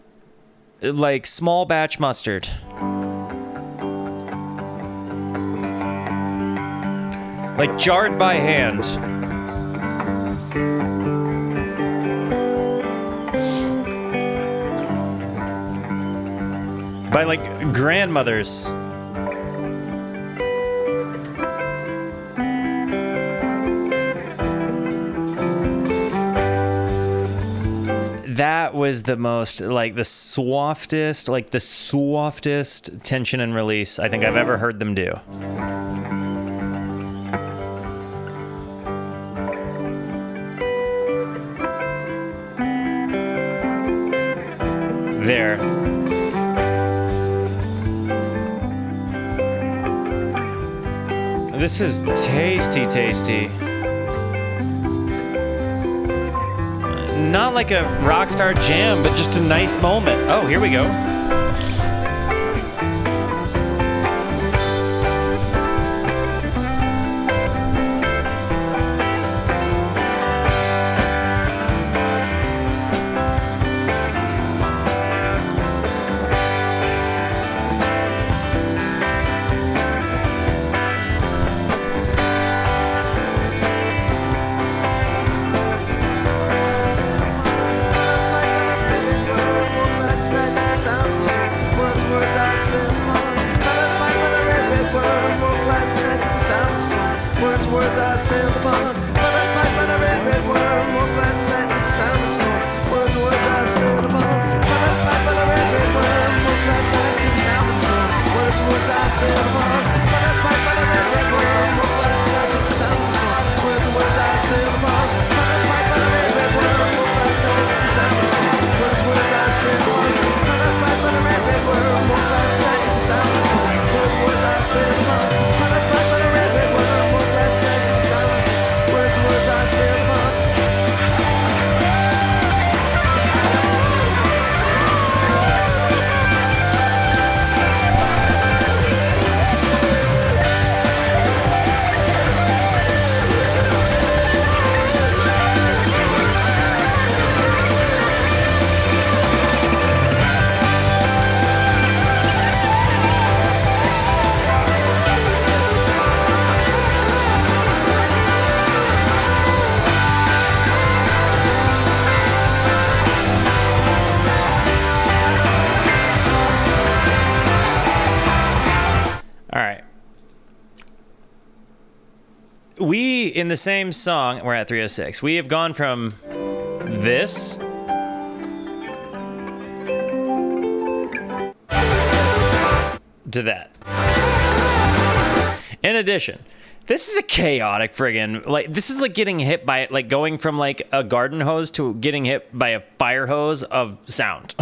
like small batch mustard. Like jarred by hand. By like grandmothers. That was the most, like, the softest tension and release I think I've ever heard them do. There. This is tasty, tasty. Not like a rockstar jam, but just a nice moment. Oh, here we go. Words I sailed upon, but I pipe by the red worm. Woke last night to the sound of the storm. Words I sailed upon, but I pipe by the red worm. Woke last night to the sound of the storm. Words I sailed upon, but I pipe by the red worm. Woke last night to the sound of the storm. Words I sailed upon, but I pipe by the red worm. Woke last night to the sound of the storm. Words I sailed upon, but I pipe by the red worm. Woke last night to the sound of the storm. Words I sailed upon, but I pipe by the red worm. Woke last night to the sound of the storm. Words I sailed upon. We, in the same song, we're at 306. We have gone from this to that. In addition, this is a chaotic friggin', like, this is like getting hit by, like, going from like a garden hose to getting hit by a fire hose of sound.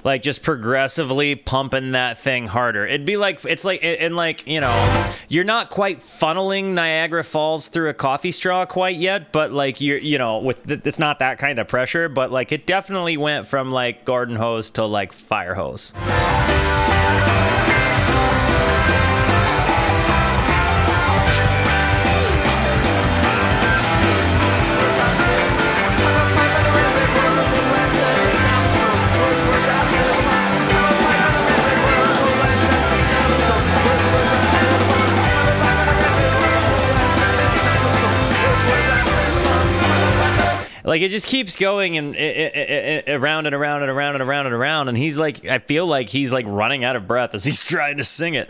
like just progressively pumping that thing harder. It'd be like, it's like, and like, you know, you're not quite funneling Niagara Falls through a coffee straw quite yet, but like you know, with it's not that kind of pressure, but like it definitely went from like garden hose to like fire hose. Like it just keeps going and around and around and around and around and around, and he's like, I feel like he's like running out of breath as he's trying to sing it.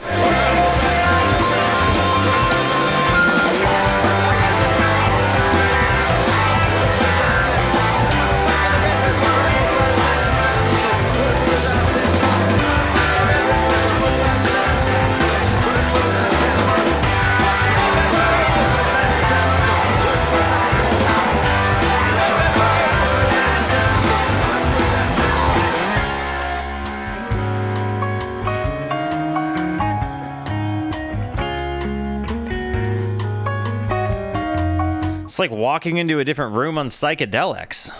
It's like walking into a different room on psychedelics. Oh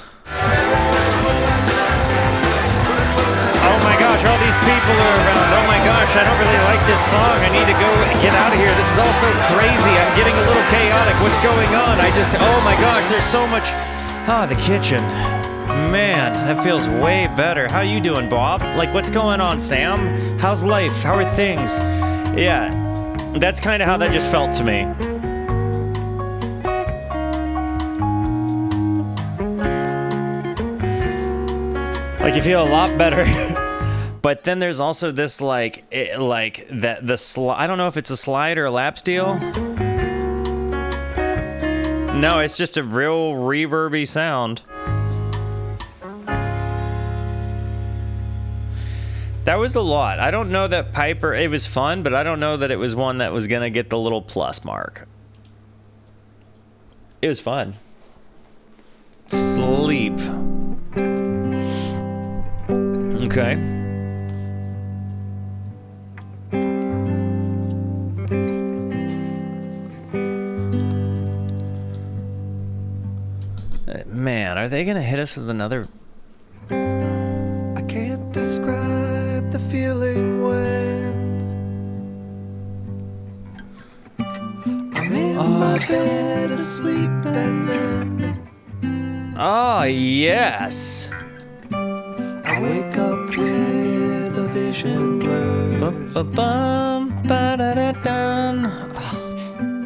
my gosh, all these people are around. Oh my gosh, I don't really like this song. I need to go get out of here. This is all so crazy. I'm getting a little chaotic. What's going on? Oh my gosh, there's so much. Ah, the kitchen. Man, that feels way better. How you doing, Bob? Like, what's going on, Sam? How's life? How are things? Yeah, that's kind of how that just felt to me. Like you feel a lot better, but then there's also this I don't know if it's a slide or a lap steel. No, it's just a real reverby sound. That was a lot. I don't know that Piper, it was fun, but I don't know that it was one that was gonna get the little plus mark. It was fun. Sleep. Okay. Man, are they gonna hit us with another? I can't describe the feeling when I'm in my bed asleep and then Oh, yes. I wake up with a vision blurred, Ba-ba-bum-ba-da-da-dun.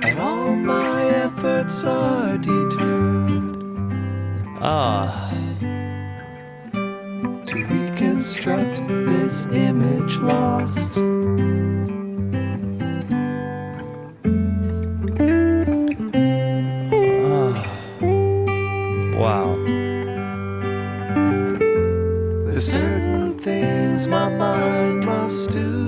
and all my efforts are deterred to reconstruct this image lost. Wow. There's certain things my mind must do.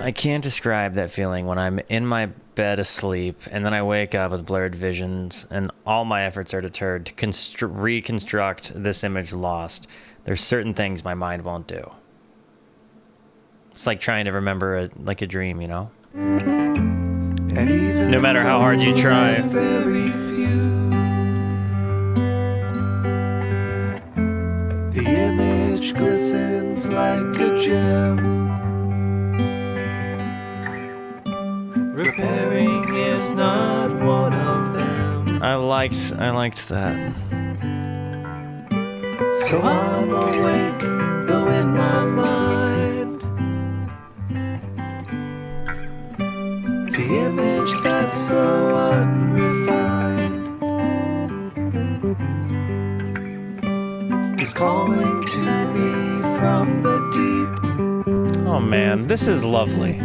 I can't describe that feeling when I'm in my bed asleep and then I wake up with blurred visions and all my efforts are deterred to reconstruct this image lost. There's certain things my mind won't do. It's like trying to remember a dream, you know? And even No matter how hard you try. very few, the image glistens like a gem. Repairing is not one of them. I liked that. So I'm awake, though in my mind, the image that's so unrefined is calling to me from the deep. Oh man, this is lovely.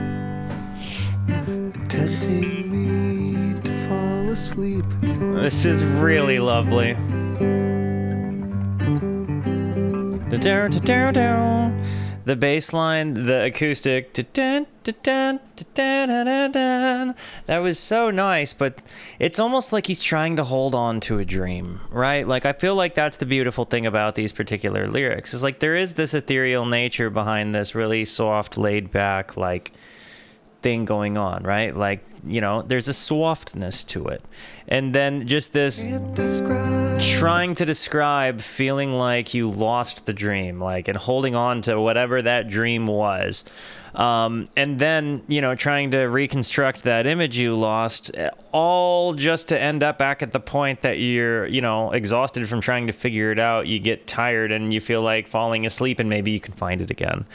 Tempting me to fall asleep. This is really lovely. The bass line, the acoustic, that was so nice, but it's almost like he's trying to hold on to a dream, right? Like, I feel like that's the beautiful thing about these particular lyrics, is like there is this ethereal nature behind this really soft, laid back, like, thing going on, right? Like, you know, there's a softness to it. And then just this trying to describe feeling like you lost the dream, like, and holding on to whatever that dream was. And then, you know, trying to reconstruct that image you lost, all just to end up back at the point that you're, you know, exhausted from trying to figure it out. You get tired and you feel like falling asleep, and maybe you can find it again.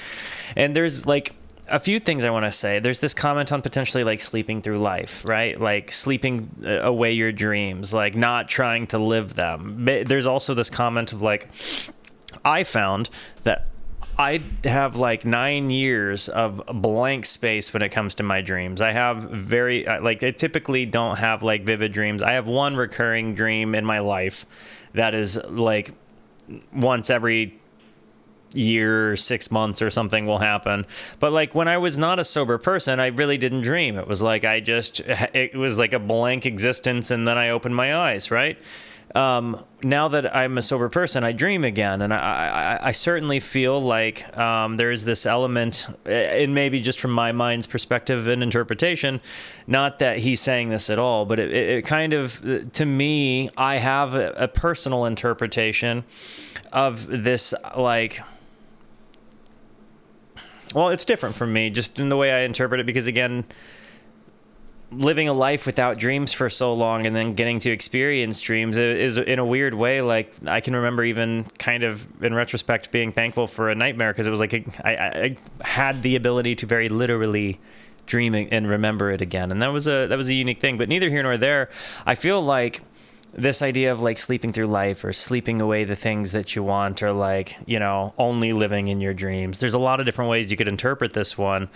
And there's like a few things I want to say. There's this comment on potentially like sleeping through life, right? Like sleeping away your dreams, like not trying to live them. There's also this comment of like, I found that I have like 9 years of blank space when it comes to my dreams. I have I typically don't have like vivid dreams. I have one recurring dream in my life that is like once every year, 6 months or something will happen. But like when I was not a sober person, I really didn't dream. It was like it was like a blank existence, and then I opened my eyes, right? Now that I'm a sober person, I dream again, and I certainly feel like there's this element, and maybe just from my mind's perspective and interpretation, not that he's saying this at all, but it kind of, to me, I have a personal interpretation of this, like, well, it's different from me, just in the way I interpret it, because again, living a life without dreams for so long and then getting to experience dreams is in a weird way. Like, I can remember even kind of in retrospect being thankful for a nightmare, because it was like I had the ability to very literally dream and remember it again, and that was a unique thing. But neither here nor there. I feel like this idea of like sleeping through life or sleeping away the things that you want, or like, you know, only living in your dreams. There's a lot of different ways you could interpret this one.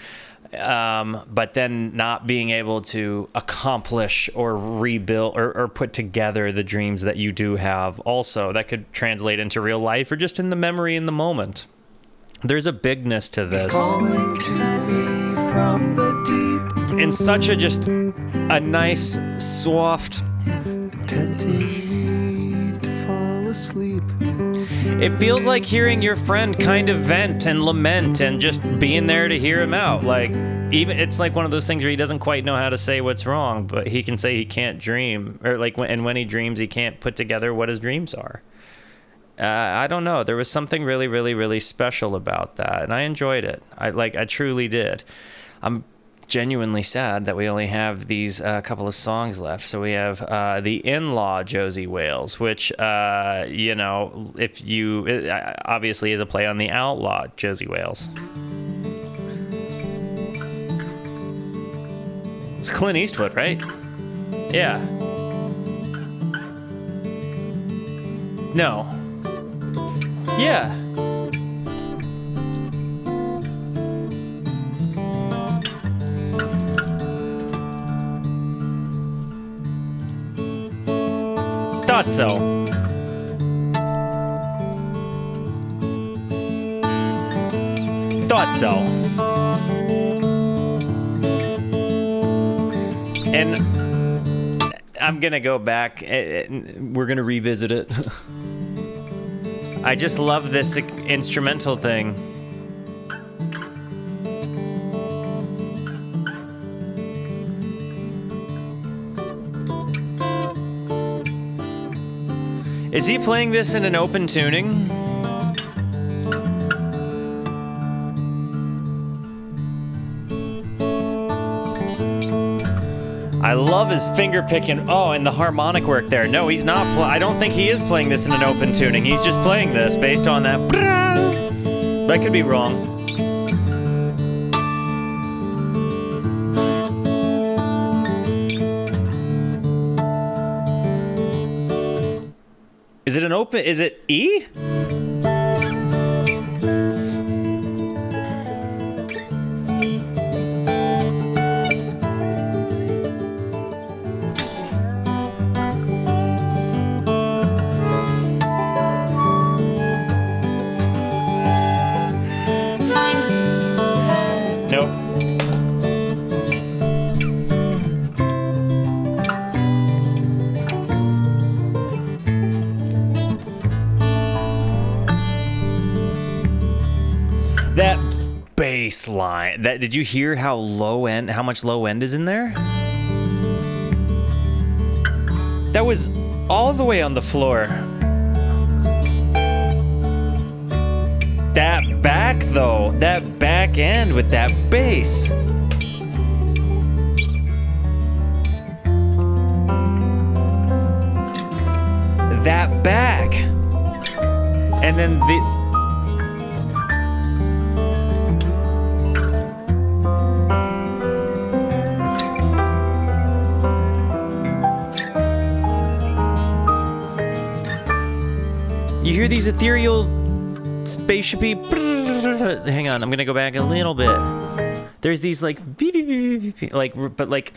But then not being able to accomplish or rebuild or put together the dreams that you do have. Also, that could translate into real life or just in the memory in the moment. There's a bigness to this. It's calling to me from the deep. And such a nice, soft, Tempting to fall asleep. it feels like hearing your friend kind of vent and lament and just being there to hear him out. Like, even it's like one of those things where he doesn't quite know how to say what's wrong, but he can say he can't dream, or like when he dreams, he can't put together what his dreams are. I don't know. There was something really, really, really special about that, and I enjoyed it. I truly did. I'm genuinely sad that we only have these couple of songs left. So we have the Inlaw Josie Wales, which, you know, if you, it obviously is a play on the Outlaw Josie Wales. It's Clint Eastwood, right? Yeah. No. Yeah. Thought so. Thought so. And I'm gonna go back. We're gonna revisit it. I just love this instrumental thing. Is he playing this in an open tuning? I love his finger picking. Oh, and the harmonic work there. No, he's not. I don't think he is playing this in an open tuning. He's just playing this based on that. But I could be wrong. Is it an open? Is it E? bass line. That, did you hear how much low end is in there? That was all the way on the floor. That back though, that back end with that bass. That back. And then the you hear these ethereal spaceshipy. Hang on, I'm gonna go back a little bit. There's these like beep, beep, beep, beep, beep, like, but like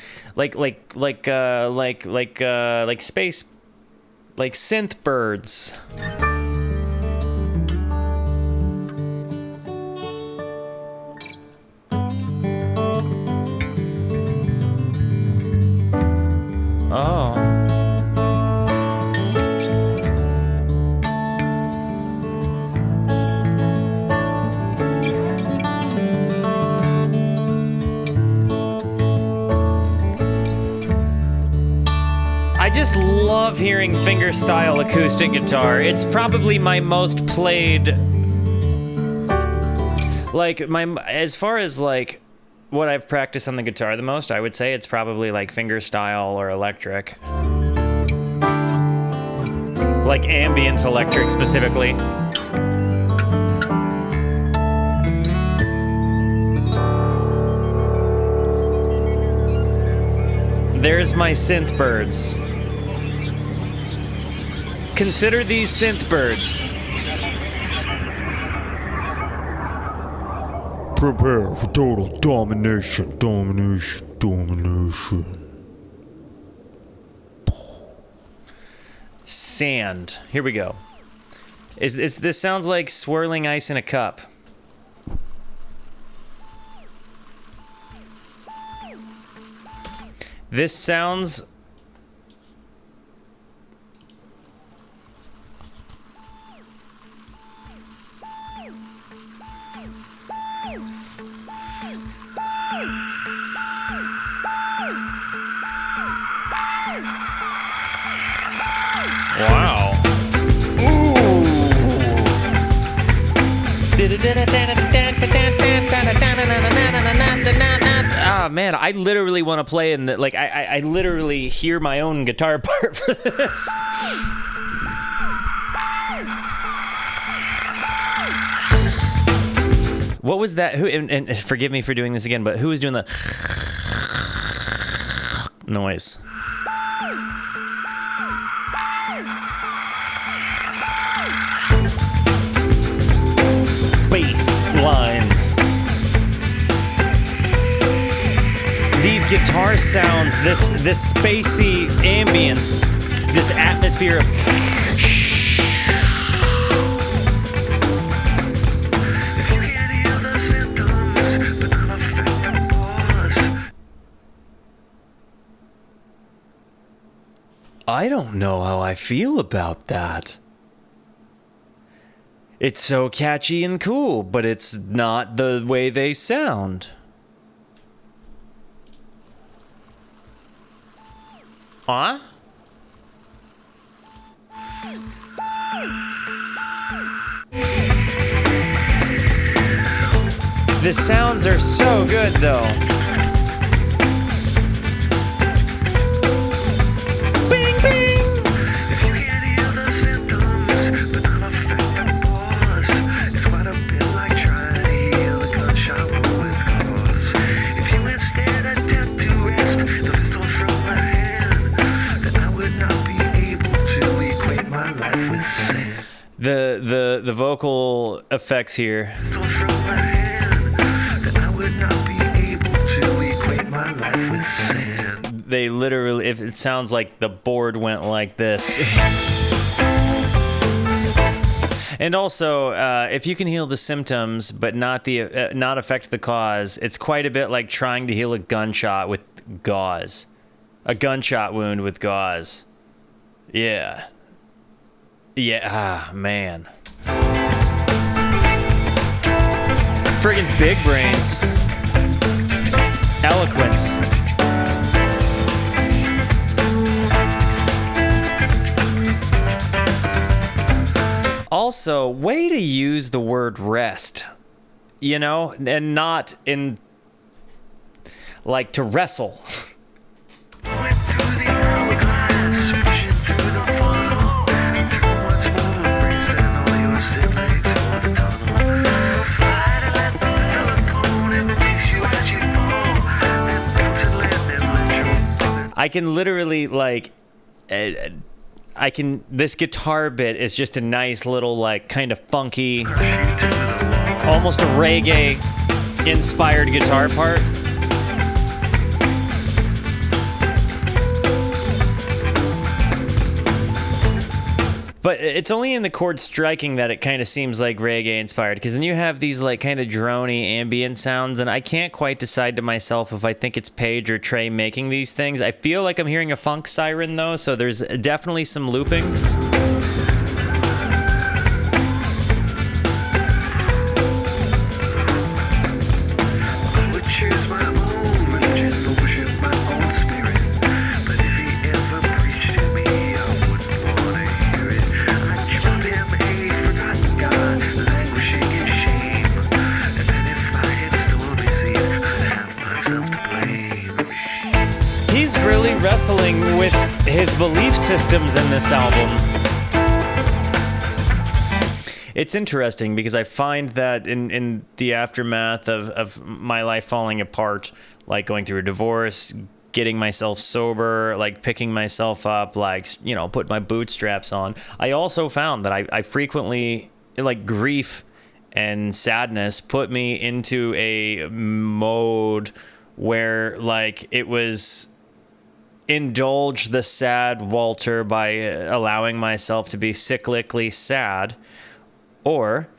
space, like synth birds. Oh. I just love hearing fingerstyle acoustic guitar. It's probably my most played, as far as like what I've practiced on the guitar the most, I would say it's probably like fingerstyle or electric. Like ambient electric specifically. There's my synth birds. Consider these synth birds. Prepare for total domination, domination, domination. Sand. Here we go. This sounds like swirling ice in a cup. This sounds... Wow. Ooh. Ah, man, I literally want to play in the, like, I literally hear my own guitar part for this. What was that? Who? And forgive me for doing this again, but who was doing the noise? Bass line. These guitar sounds, this spacey ambience, this atmosphere of I don't know how I feel about that. It's so catchy and cool, but it's not the way they sound. Huh? The sounds are so good, though. Bing, bing! If you hear the other symptoms, but not affect the pause, it's quite a bit like trying to heal a gunshot wound with cause. If you instead attempt to wrest the pistol from my hand, then I would not be able to equate my life with sand. The vocal effects here. Pistol from my hand, then I would not be able to equate my life with sand. They literally, if it sounds like the board went like this. And also, if you can heal the symptoms but not affect the cause, it's quite a bit like trying to heal a gunshot with gauze, a gunshot wound with gauze. Yeah. Yeah. Ah, man. Friggin' big brains. Eloquence. Also, way to use the word rest, you know, and not in, like, to wrestle. Went through the hourglass, pushing through the funnel. Turn once more, bracing all your siblings for the tunnel. Slide and let the silicone embrace you as you fall. Then bounce and land and let your I can literally, like, this guitar bit is just a nice little, like, kind of funky, almost a reggae inspired guitar part. But it's only in the chord striking that it kind of seems like reggae inspired, because then you have these like kind of drony ambient sounds, and I can't quite decide to myself if I think it's Paige or Trey making these things. I feel like I'm hearing a funk siren though, so there's definitely some looping. I would chase my own religion, worship my own spirit. But if he ever preached to me, I wouldn't want to hear it. I'd drop him a forgotten God, languishing in shame. And then if I had stormy seas, I'd have myself to blame. He's really wrestling with his belief systems in this album. It's interesting because I find that in the aftermath of my life falling apart, like going through a divorce, getting myself sober, like picking myself up, like, you know, put my bootstraps on, I also found that I frequently, like, grief and sadness put me into a mode where, like, it was indulge the sad Walter by allowing myself to be cyclically sad, or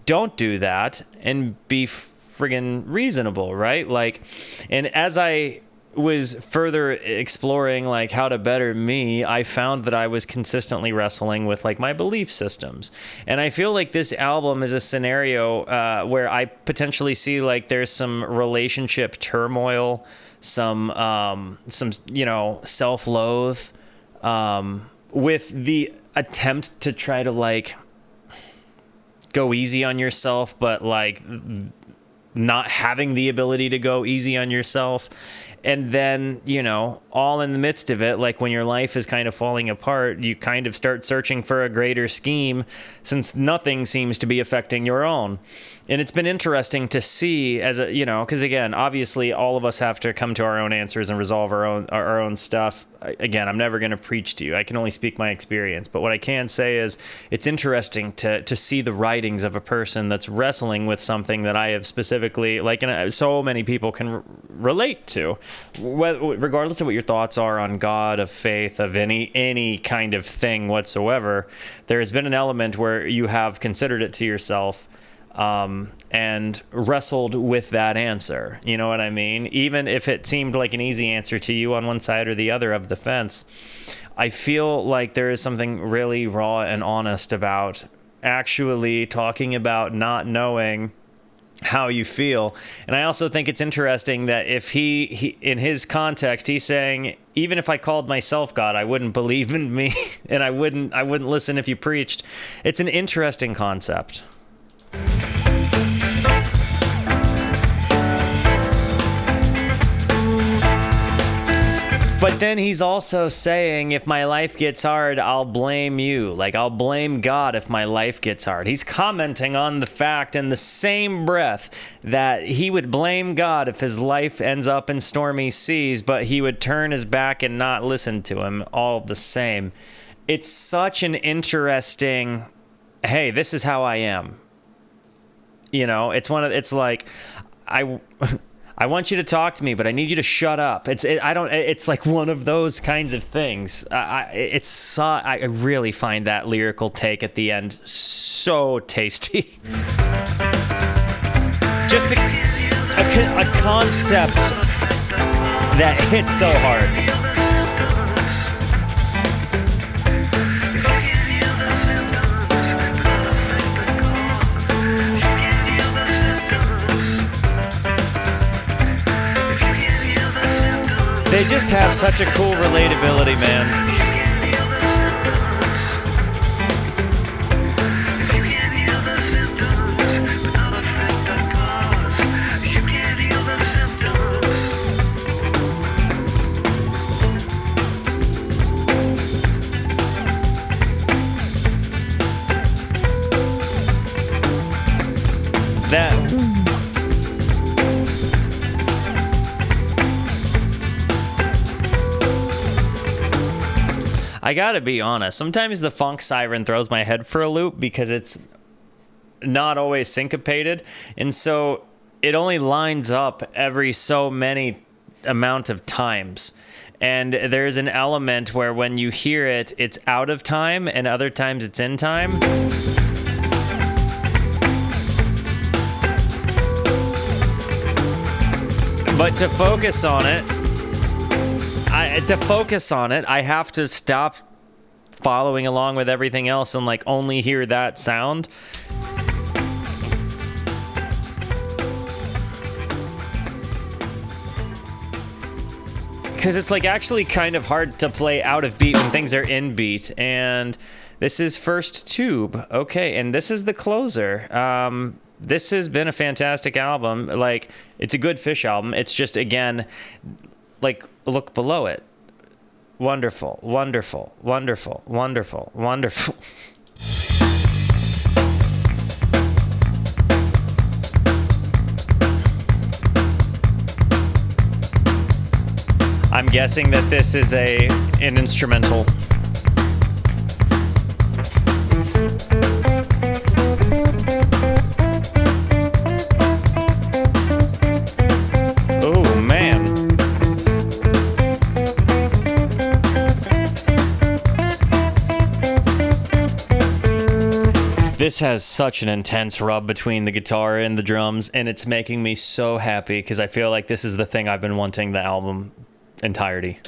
don't do that and be friggin' reasonable, right? Like, and as I was further exploring like how to better me, I found that I was consistently wrestling with like my belief systems. And I feel like this album is a scenario where I potentially see like there's some relationship turmoil, some you know, self-loathe, with the attempt to try to like go easy on yourself, but like not having the ability to go easy on yourself. And then, you know, all in the midst of it, like when your life is kind of falling apart, you kind of start searching for a greater scheme since nothing seems to be affecting your own. And it's been interesting to see as a, you know, because again, obviously all of us have to come to our own answers and resolve our own stuff. Again, I'm never going to preach to you. I can only speak my experience. But what I can say is it's interesting to see the writings of a person that's wrestling with something that I have specifically, like, so many people can relate to, regardless of what your thoughts are on God, of faith, of any kind of thing whatsoever. There has been an element where you have considered it to yourself, and wrestled with that answer. You know what I mean? Even if it seemed like an easy answer to you on one side or the other of the fence, I feel like there is something really raw and honest about actually talking about not knowing how you feel. And I also think it's interesting that if he in his context, he's saying, even if I called myself God, I wouldn't believe in me, and I wouldn't listen if you preached. It's an interesting concept. But then he's also saying, if my life gets hard, I'll blame you. Like, I'll blame God if my life gets hard. He's commenting on the fact in the same breath that he would blame God if his life ends up in stormy seas, but he would turn his back and not listen to him all the same. It's such an interesting, hey, this is how I am. You know, it's like, I want you to talk to me, but I need you to shut up. It's like one of those kinds of things. I really find that lyrical take at the end so tasty. Just a concept that hits so hard. just have such a cool relatability, man. I gotta be honest, sometimes the funk siren throws my head for a loop because it's not always syncopated, and so it only lines up every so many amount of times. And there's an element where when you hear it, it's out of time, and other times it's in time. But to focus on it, I have to stop following along with everything else and like only hear that sound. Because it's like actually kind of hard to play out of beat when things are in beat. And this is First Tube. Okay, and this is the closer. This has been a fantastic album. Like, it's a good Phish album. It's just, again, like, look below it. Wonderful, wonderful, wonderful, wonderful, wonderful. I'm guessing that this is an instrumental. Oh, man. This has such an intense rub between the guitar and the drums, and it's making me so happy because I feel like this is the thing I've been wanting the album entirety.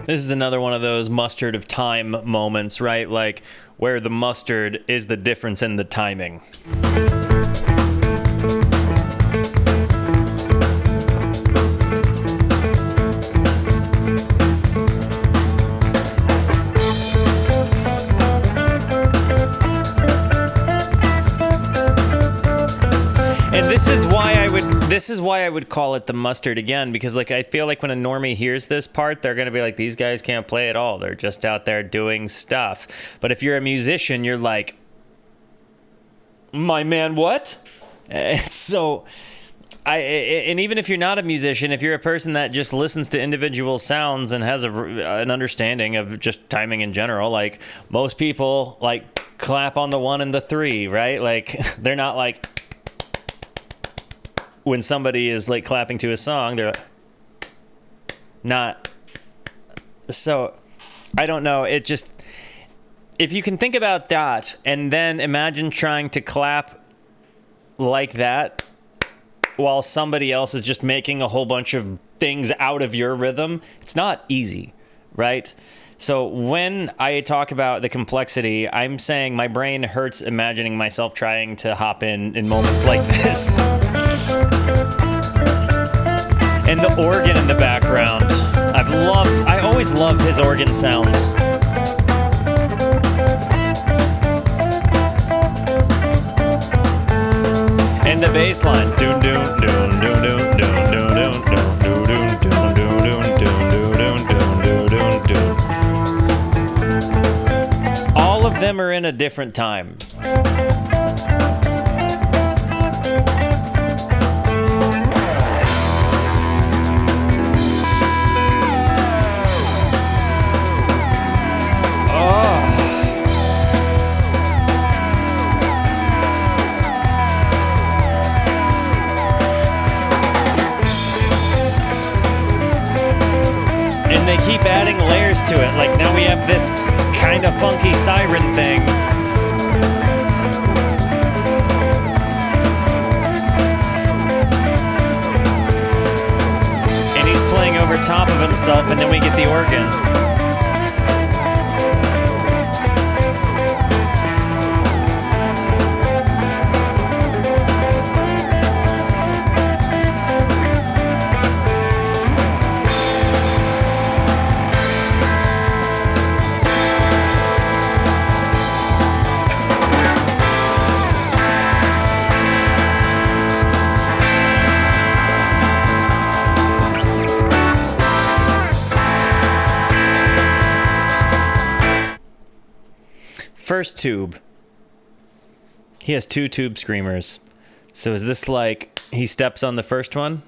This is another one of those mustard of time moments, right? Like where the mustard is the difference in the timing. And this is why I would call it the mustard again, because like I feel like when a normie hears this part, they're gonna be like, these guys can't play at all. They're just out there doing stuff. But if you're a musician, you're like, my man, what? So and even if you're not a musician, if you're a person that just listens to individual sounds and has an understanding of just timing in general, like most people like clap on the 1 and the 3, right? Like they're not like, when somebody is like clapping to a song, they're not. So I don't know. It just, if you can think about that and then imagine trying to clap like that while somebody else is just making a whole bunch of things out of your rhythm, it's not easy, right? So when I talk about the complexity, I'm saying my brain hurts imagining myself trying to hop in moments like this. And the organ in the background. I always love his organ sounds. And the bass line. All of them are in a different time. And they keep adding layers to it. Like now we have this kind of funky siren thing. top of himself, and then we get the organ. First tube. He has 2 tube screamers. So is this like he steps on the first one?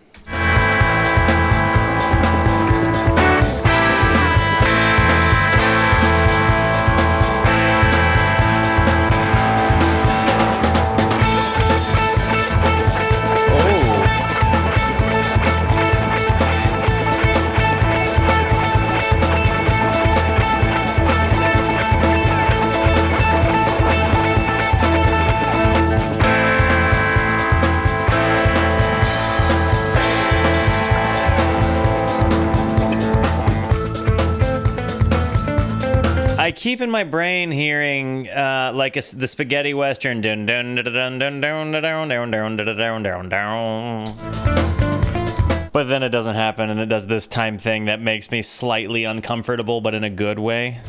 I keep in my brain hearing like the spaghetti western dun dun dun dun dun dun dun dun dun dun dun dun. But then it doesn't happen, and it does this time thing that makes me slightly uncomfortable, but in a good way.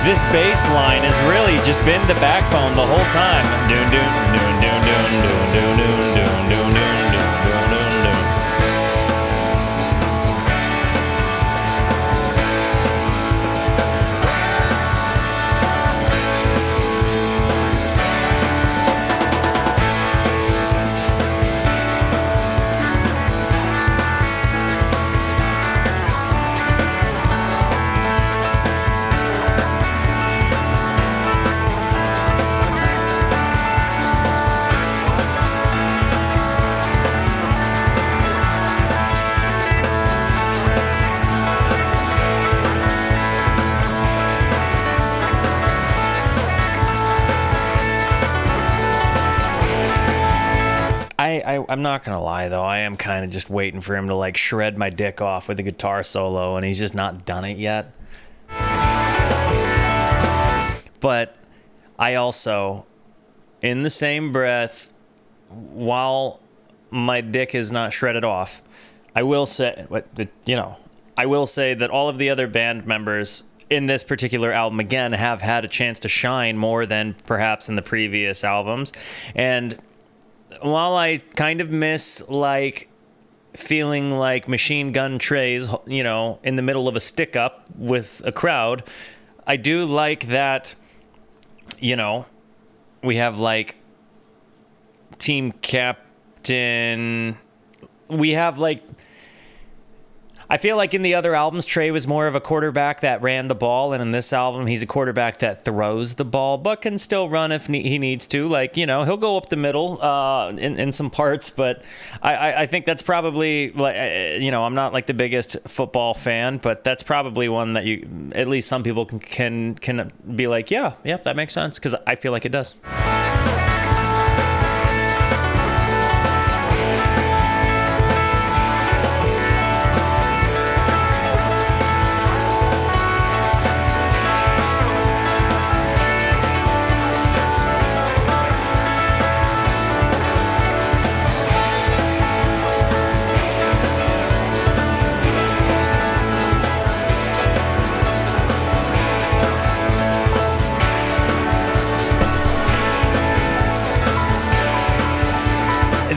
This bass line has really just been the backbone the whole time. Doon doon doon doon doon doon doon doon doon doon doon doon doon. I'm not gonna lie though, I am kind of just waiting for him to like shred my dick off with a guitar solo, and he's just not done it yet. But I also, in the same breath, while my dick is not shredded off, I will say, I will say that all of the other band members in this particular album, again, have had a chance to shine more than perhaps in the previous albums. And while I kind of miss, like, feeling like Machine Gun Trey's, in the middle of a stick-up with a crowd, I do like that, we have, like, team captain. We have, like, I feel like in the other albums, Trey was more of a quarterback that ran the ball, and in this album, he's a quarterback that throws the ball, but can still run if he needs to. Like, he'll go up the middle in some parts, but I think that's probably, like, I'm not like the biggest football fan, but that's probably one that at least some people can be like, yeah, that makes sense, because I feel like it does.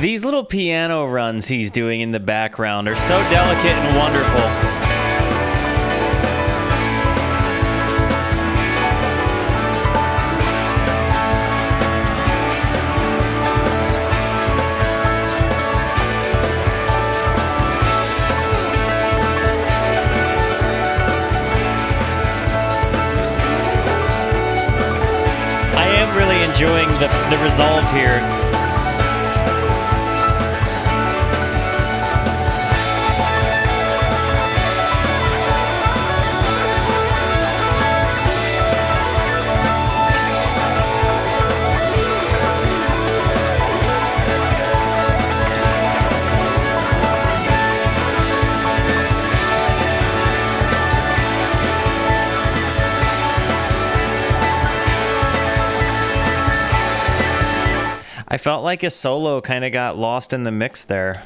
These little piano runs he's doing in the background are so delicate and wonderful. I am really enjoying the resolve here felt like his solo kind of got lost in the mix there.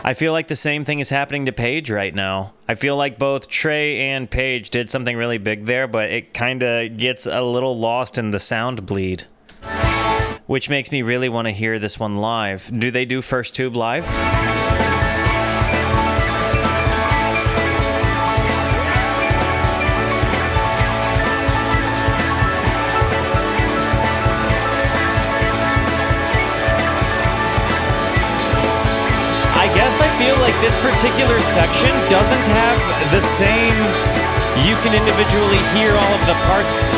I feel like the same thing is happening to Paige right now. I feel like both Trey and Paige did something really big there, but it kind of gets a little lost in the sound bleed, which makes me really want to hear this one live. Do they do First Tube live? I guess I feel like this particular section doesn't have the same, you can individually hear all of the parts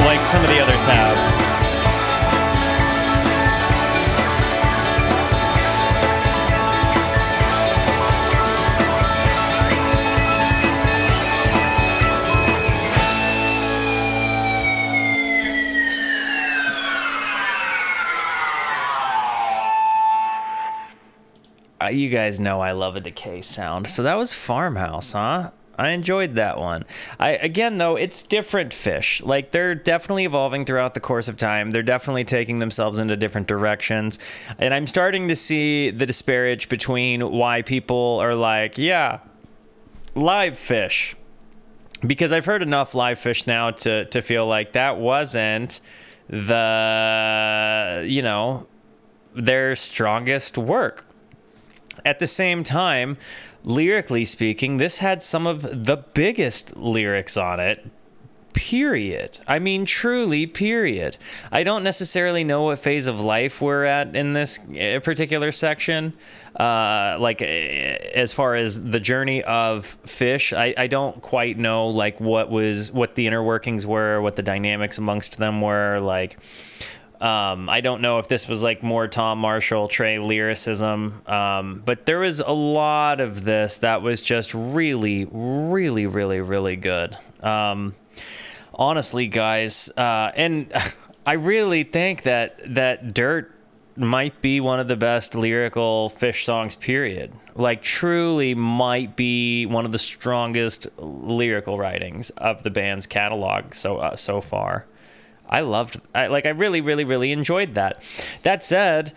like some of the others have. You guys know I love a decay sound. So that was Farmhouse, huh? I enjoyed that one. Again, though, it's different Phish. Like, they're definitely evolving throughout the course of time. They're definitely taking themselves into different directions. And I'm starting to see the disparage between why people are like, yeah, live Phish. Because I've heard enough live Phish now to feel like that wasn't their strongest work. At the same time, lyrically speaking, this had some of the biggest lyrics on it, period. I mean, truly, period. I don't necessarily know what phase of life we're at in this particular section. As far as the journey of Phish, I don't quite know, like, what the inner workings were, what the dynamics amongst them were, like... I don't know if this was like more Tom Marshall, Trey lyricism, but there was a lot of this that was just really, really, really, really good. Honestly, guys, and I really think that Dirt might be one of the best lyrical Phish songs, period. Like, truly might be one of the strongest lyrical writings of the band's catalog so far. I really, really, really enjoyed that. That said,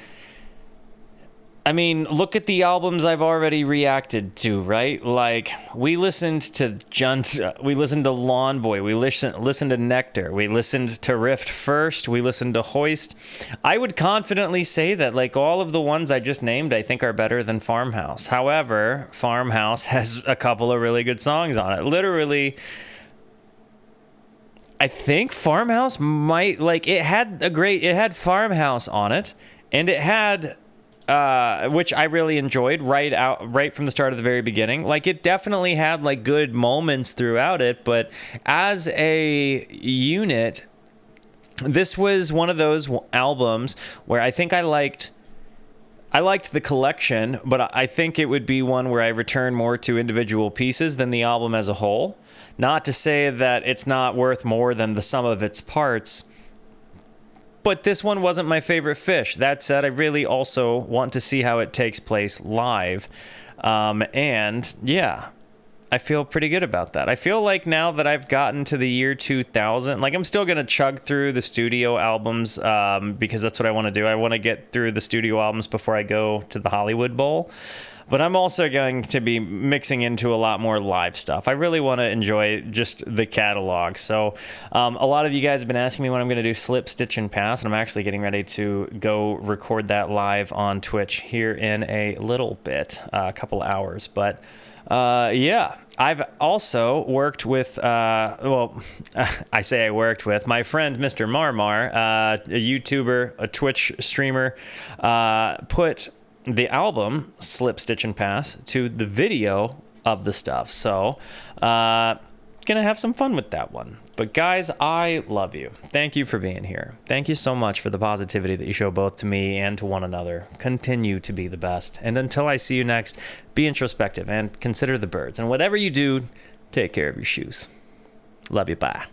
I mean, look at the albums I've already reacted to, right? Like, we listened to Junta, we listened to Lawn Boy, we listened to Nectar, we listened to Rift First, we listened to Hoist. I would confidently say that, like, all of the ones I just named, I think are better than Farmhouse. However, Farmhouse has a couple of really good songs on it. Literally... I think Farmhouse might, like, it had Farmhouse on it, and it had, which I really enjoyed right from the start of the very beginning. Like, it definitely had, like, good moments throughout it, but as a unit, this was one of those albums where I think I liked the collection, but I think it would be one where I return more to individual pieces than the album as a whole. Not to say that it's not worth more than the sum of its parts, but this one wasn't my favorite Phish. That said, I really also want to see how it takes place live. And yeah, I feel pretty good about that. I feel like now that I've gotten to the year 2000, like, I'm still going to chug through the studio albums because that's what I want to do. I want to get through the studio albums before I go to the Hollywood Bowl. But I'm also going to be mixing into a lot more live stuff. I really want to enjoy just the catalog. So a lot of you guys have been asking me when I'm going to do Slip, Stitch, and Pass, and I'm actually getting ready to go record that live on Twitch here in a little bit, a couple hours. But yeah, I've also worked with, I say I worked with, my friend Mr. Marmar, a YouTuber, a Twitch streamer, put the album Slip, Stitch, and Pass to the video of the stuff. So gonna have some fun with that one. But guys, I love you. Thank you for being here. Thank you so much for the positivity that you show both to me and to one another. Continue to be the best. And until I see you next, be introspective and consider the birds. And whatever you do, take care of your shoes. Love you. Bye.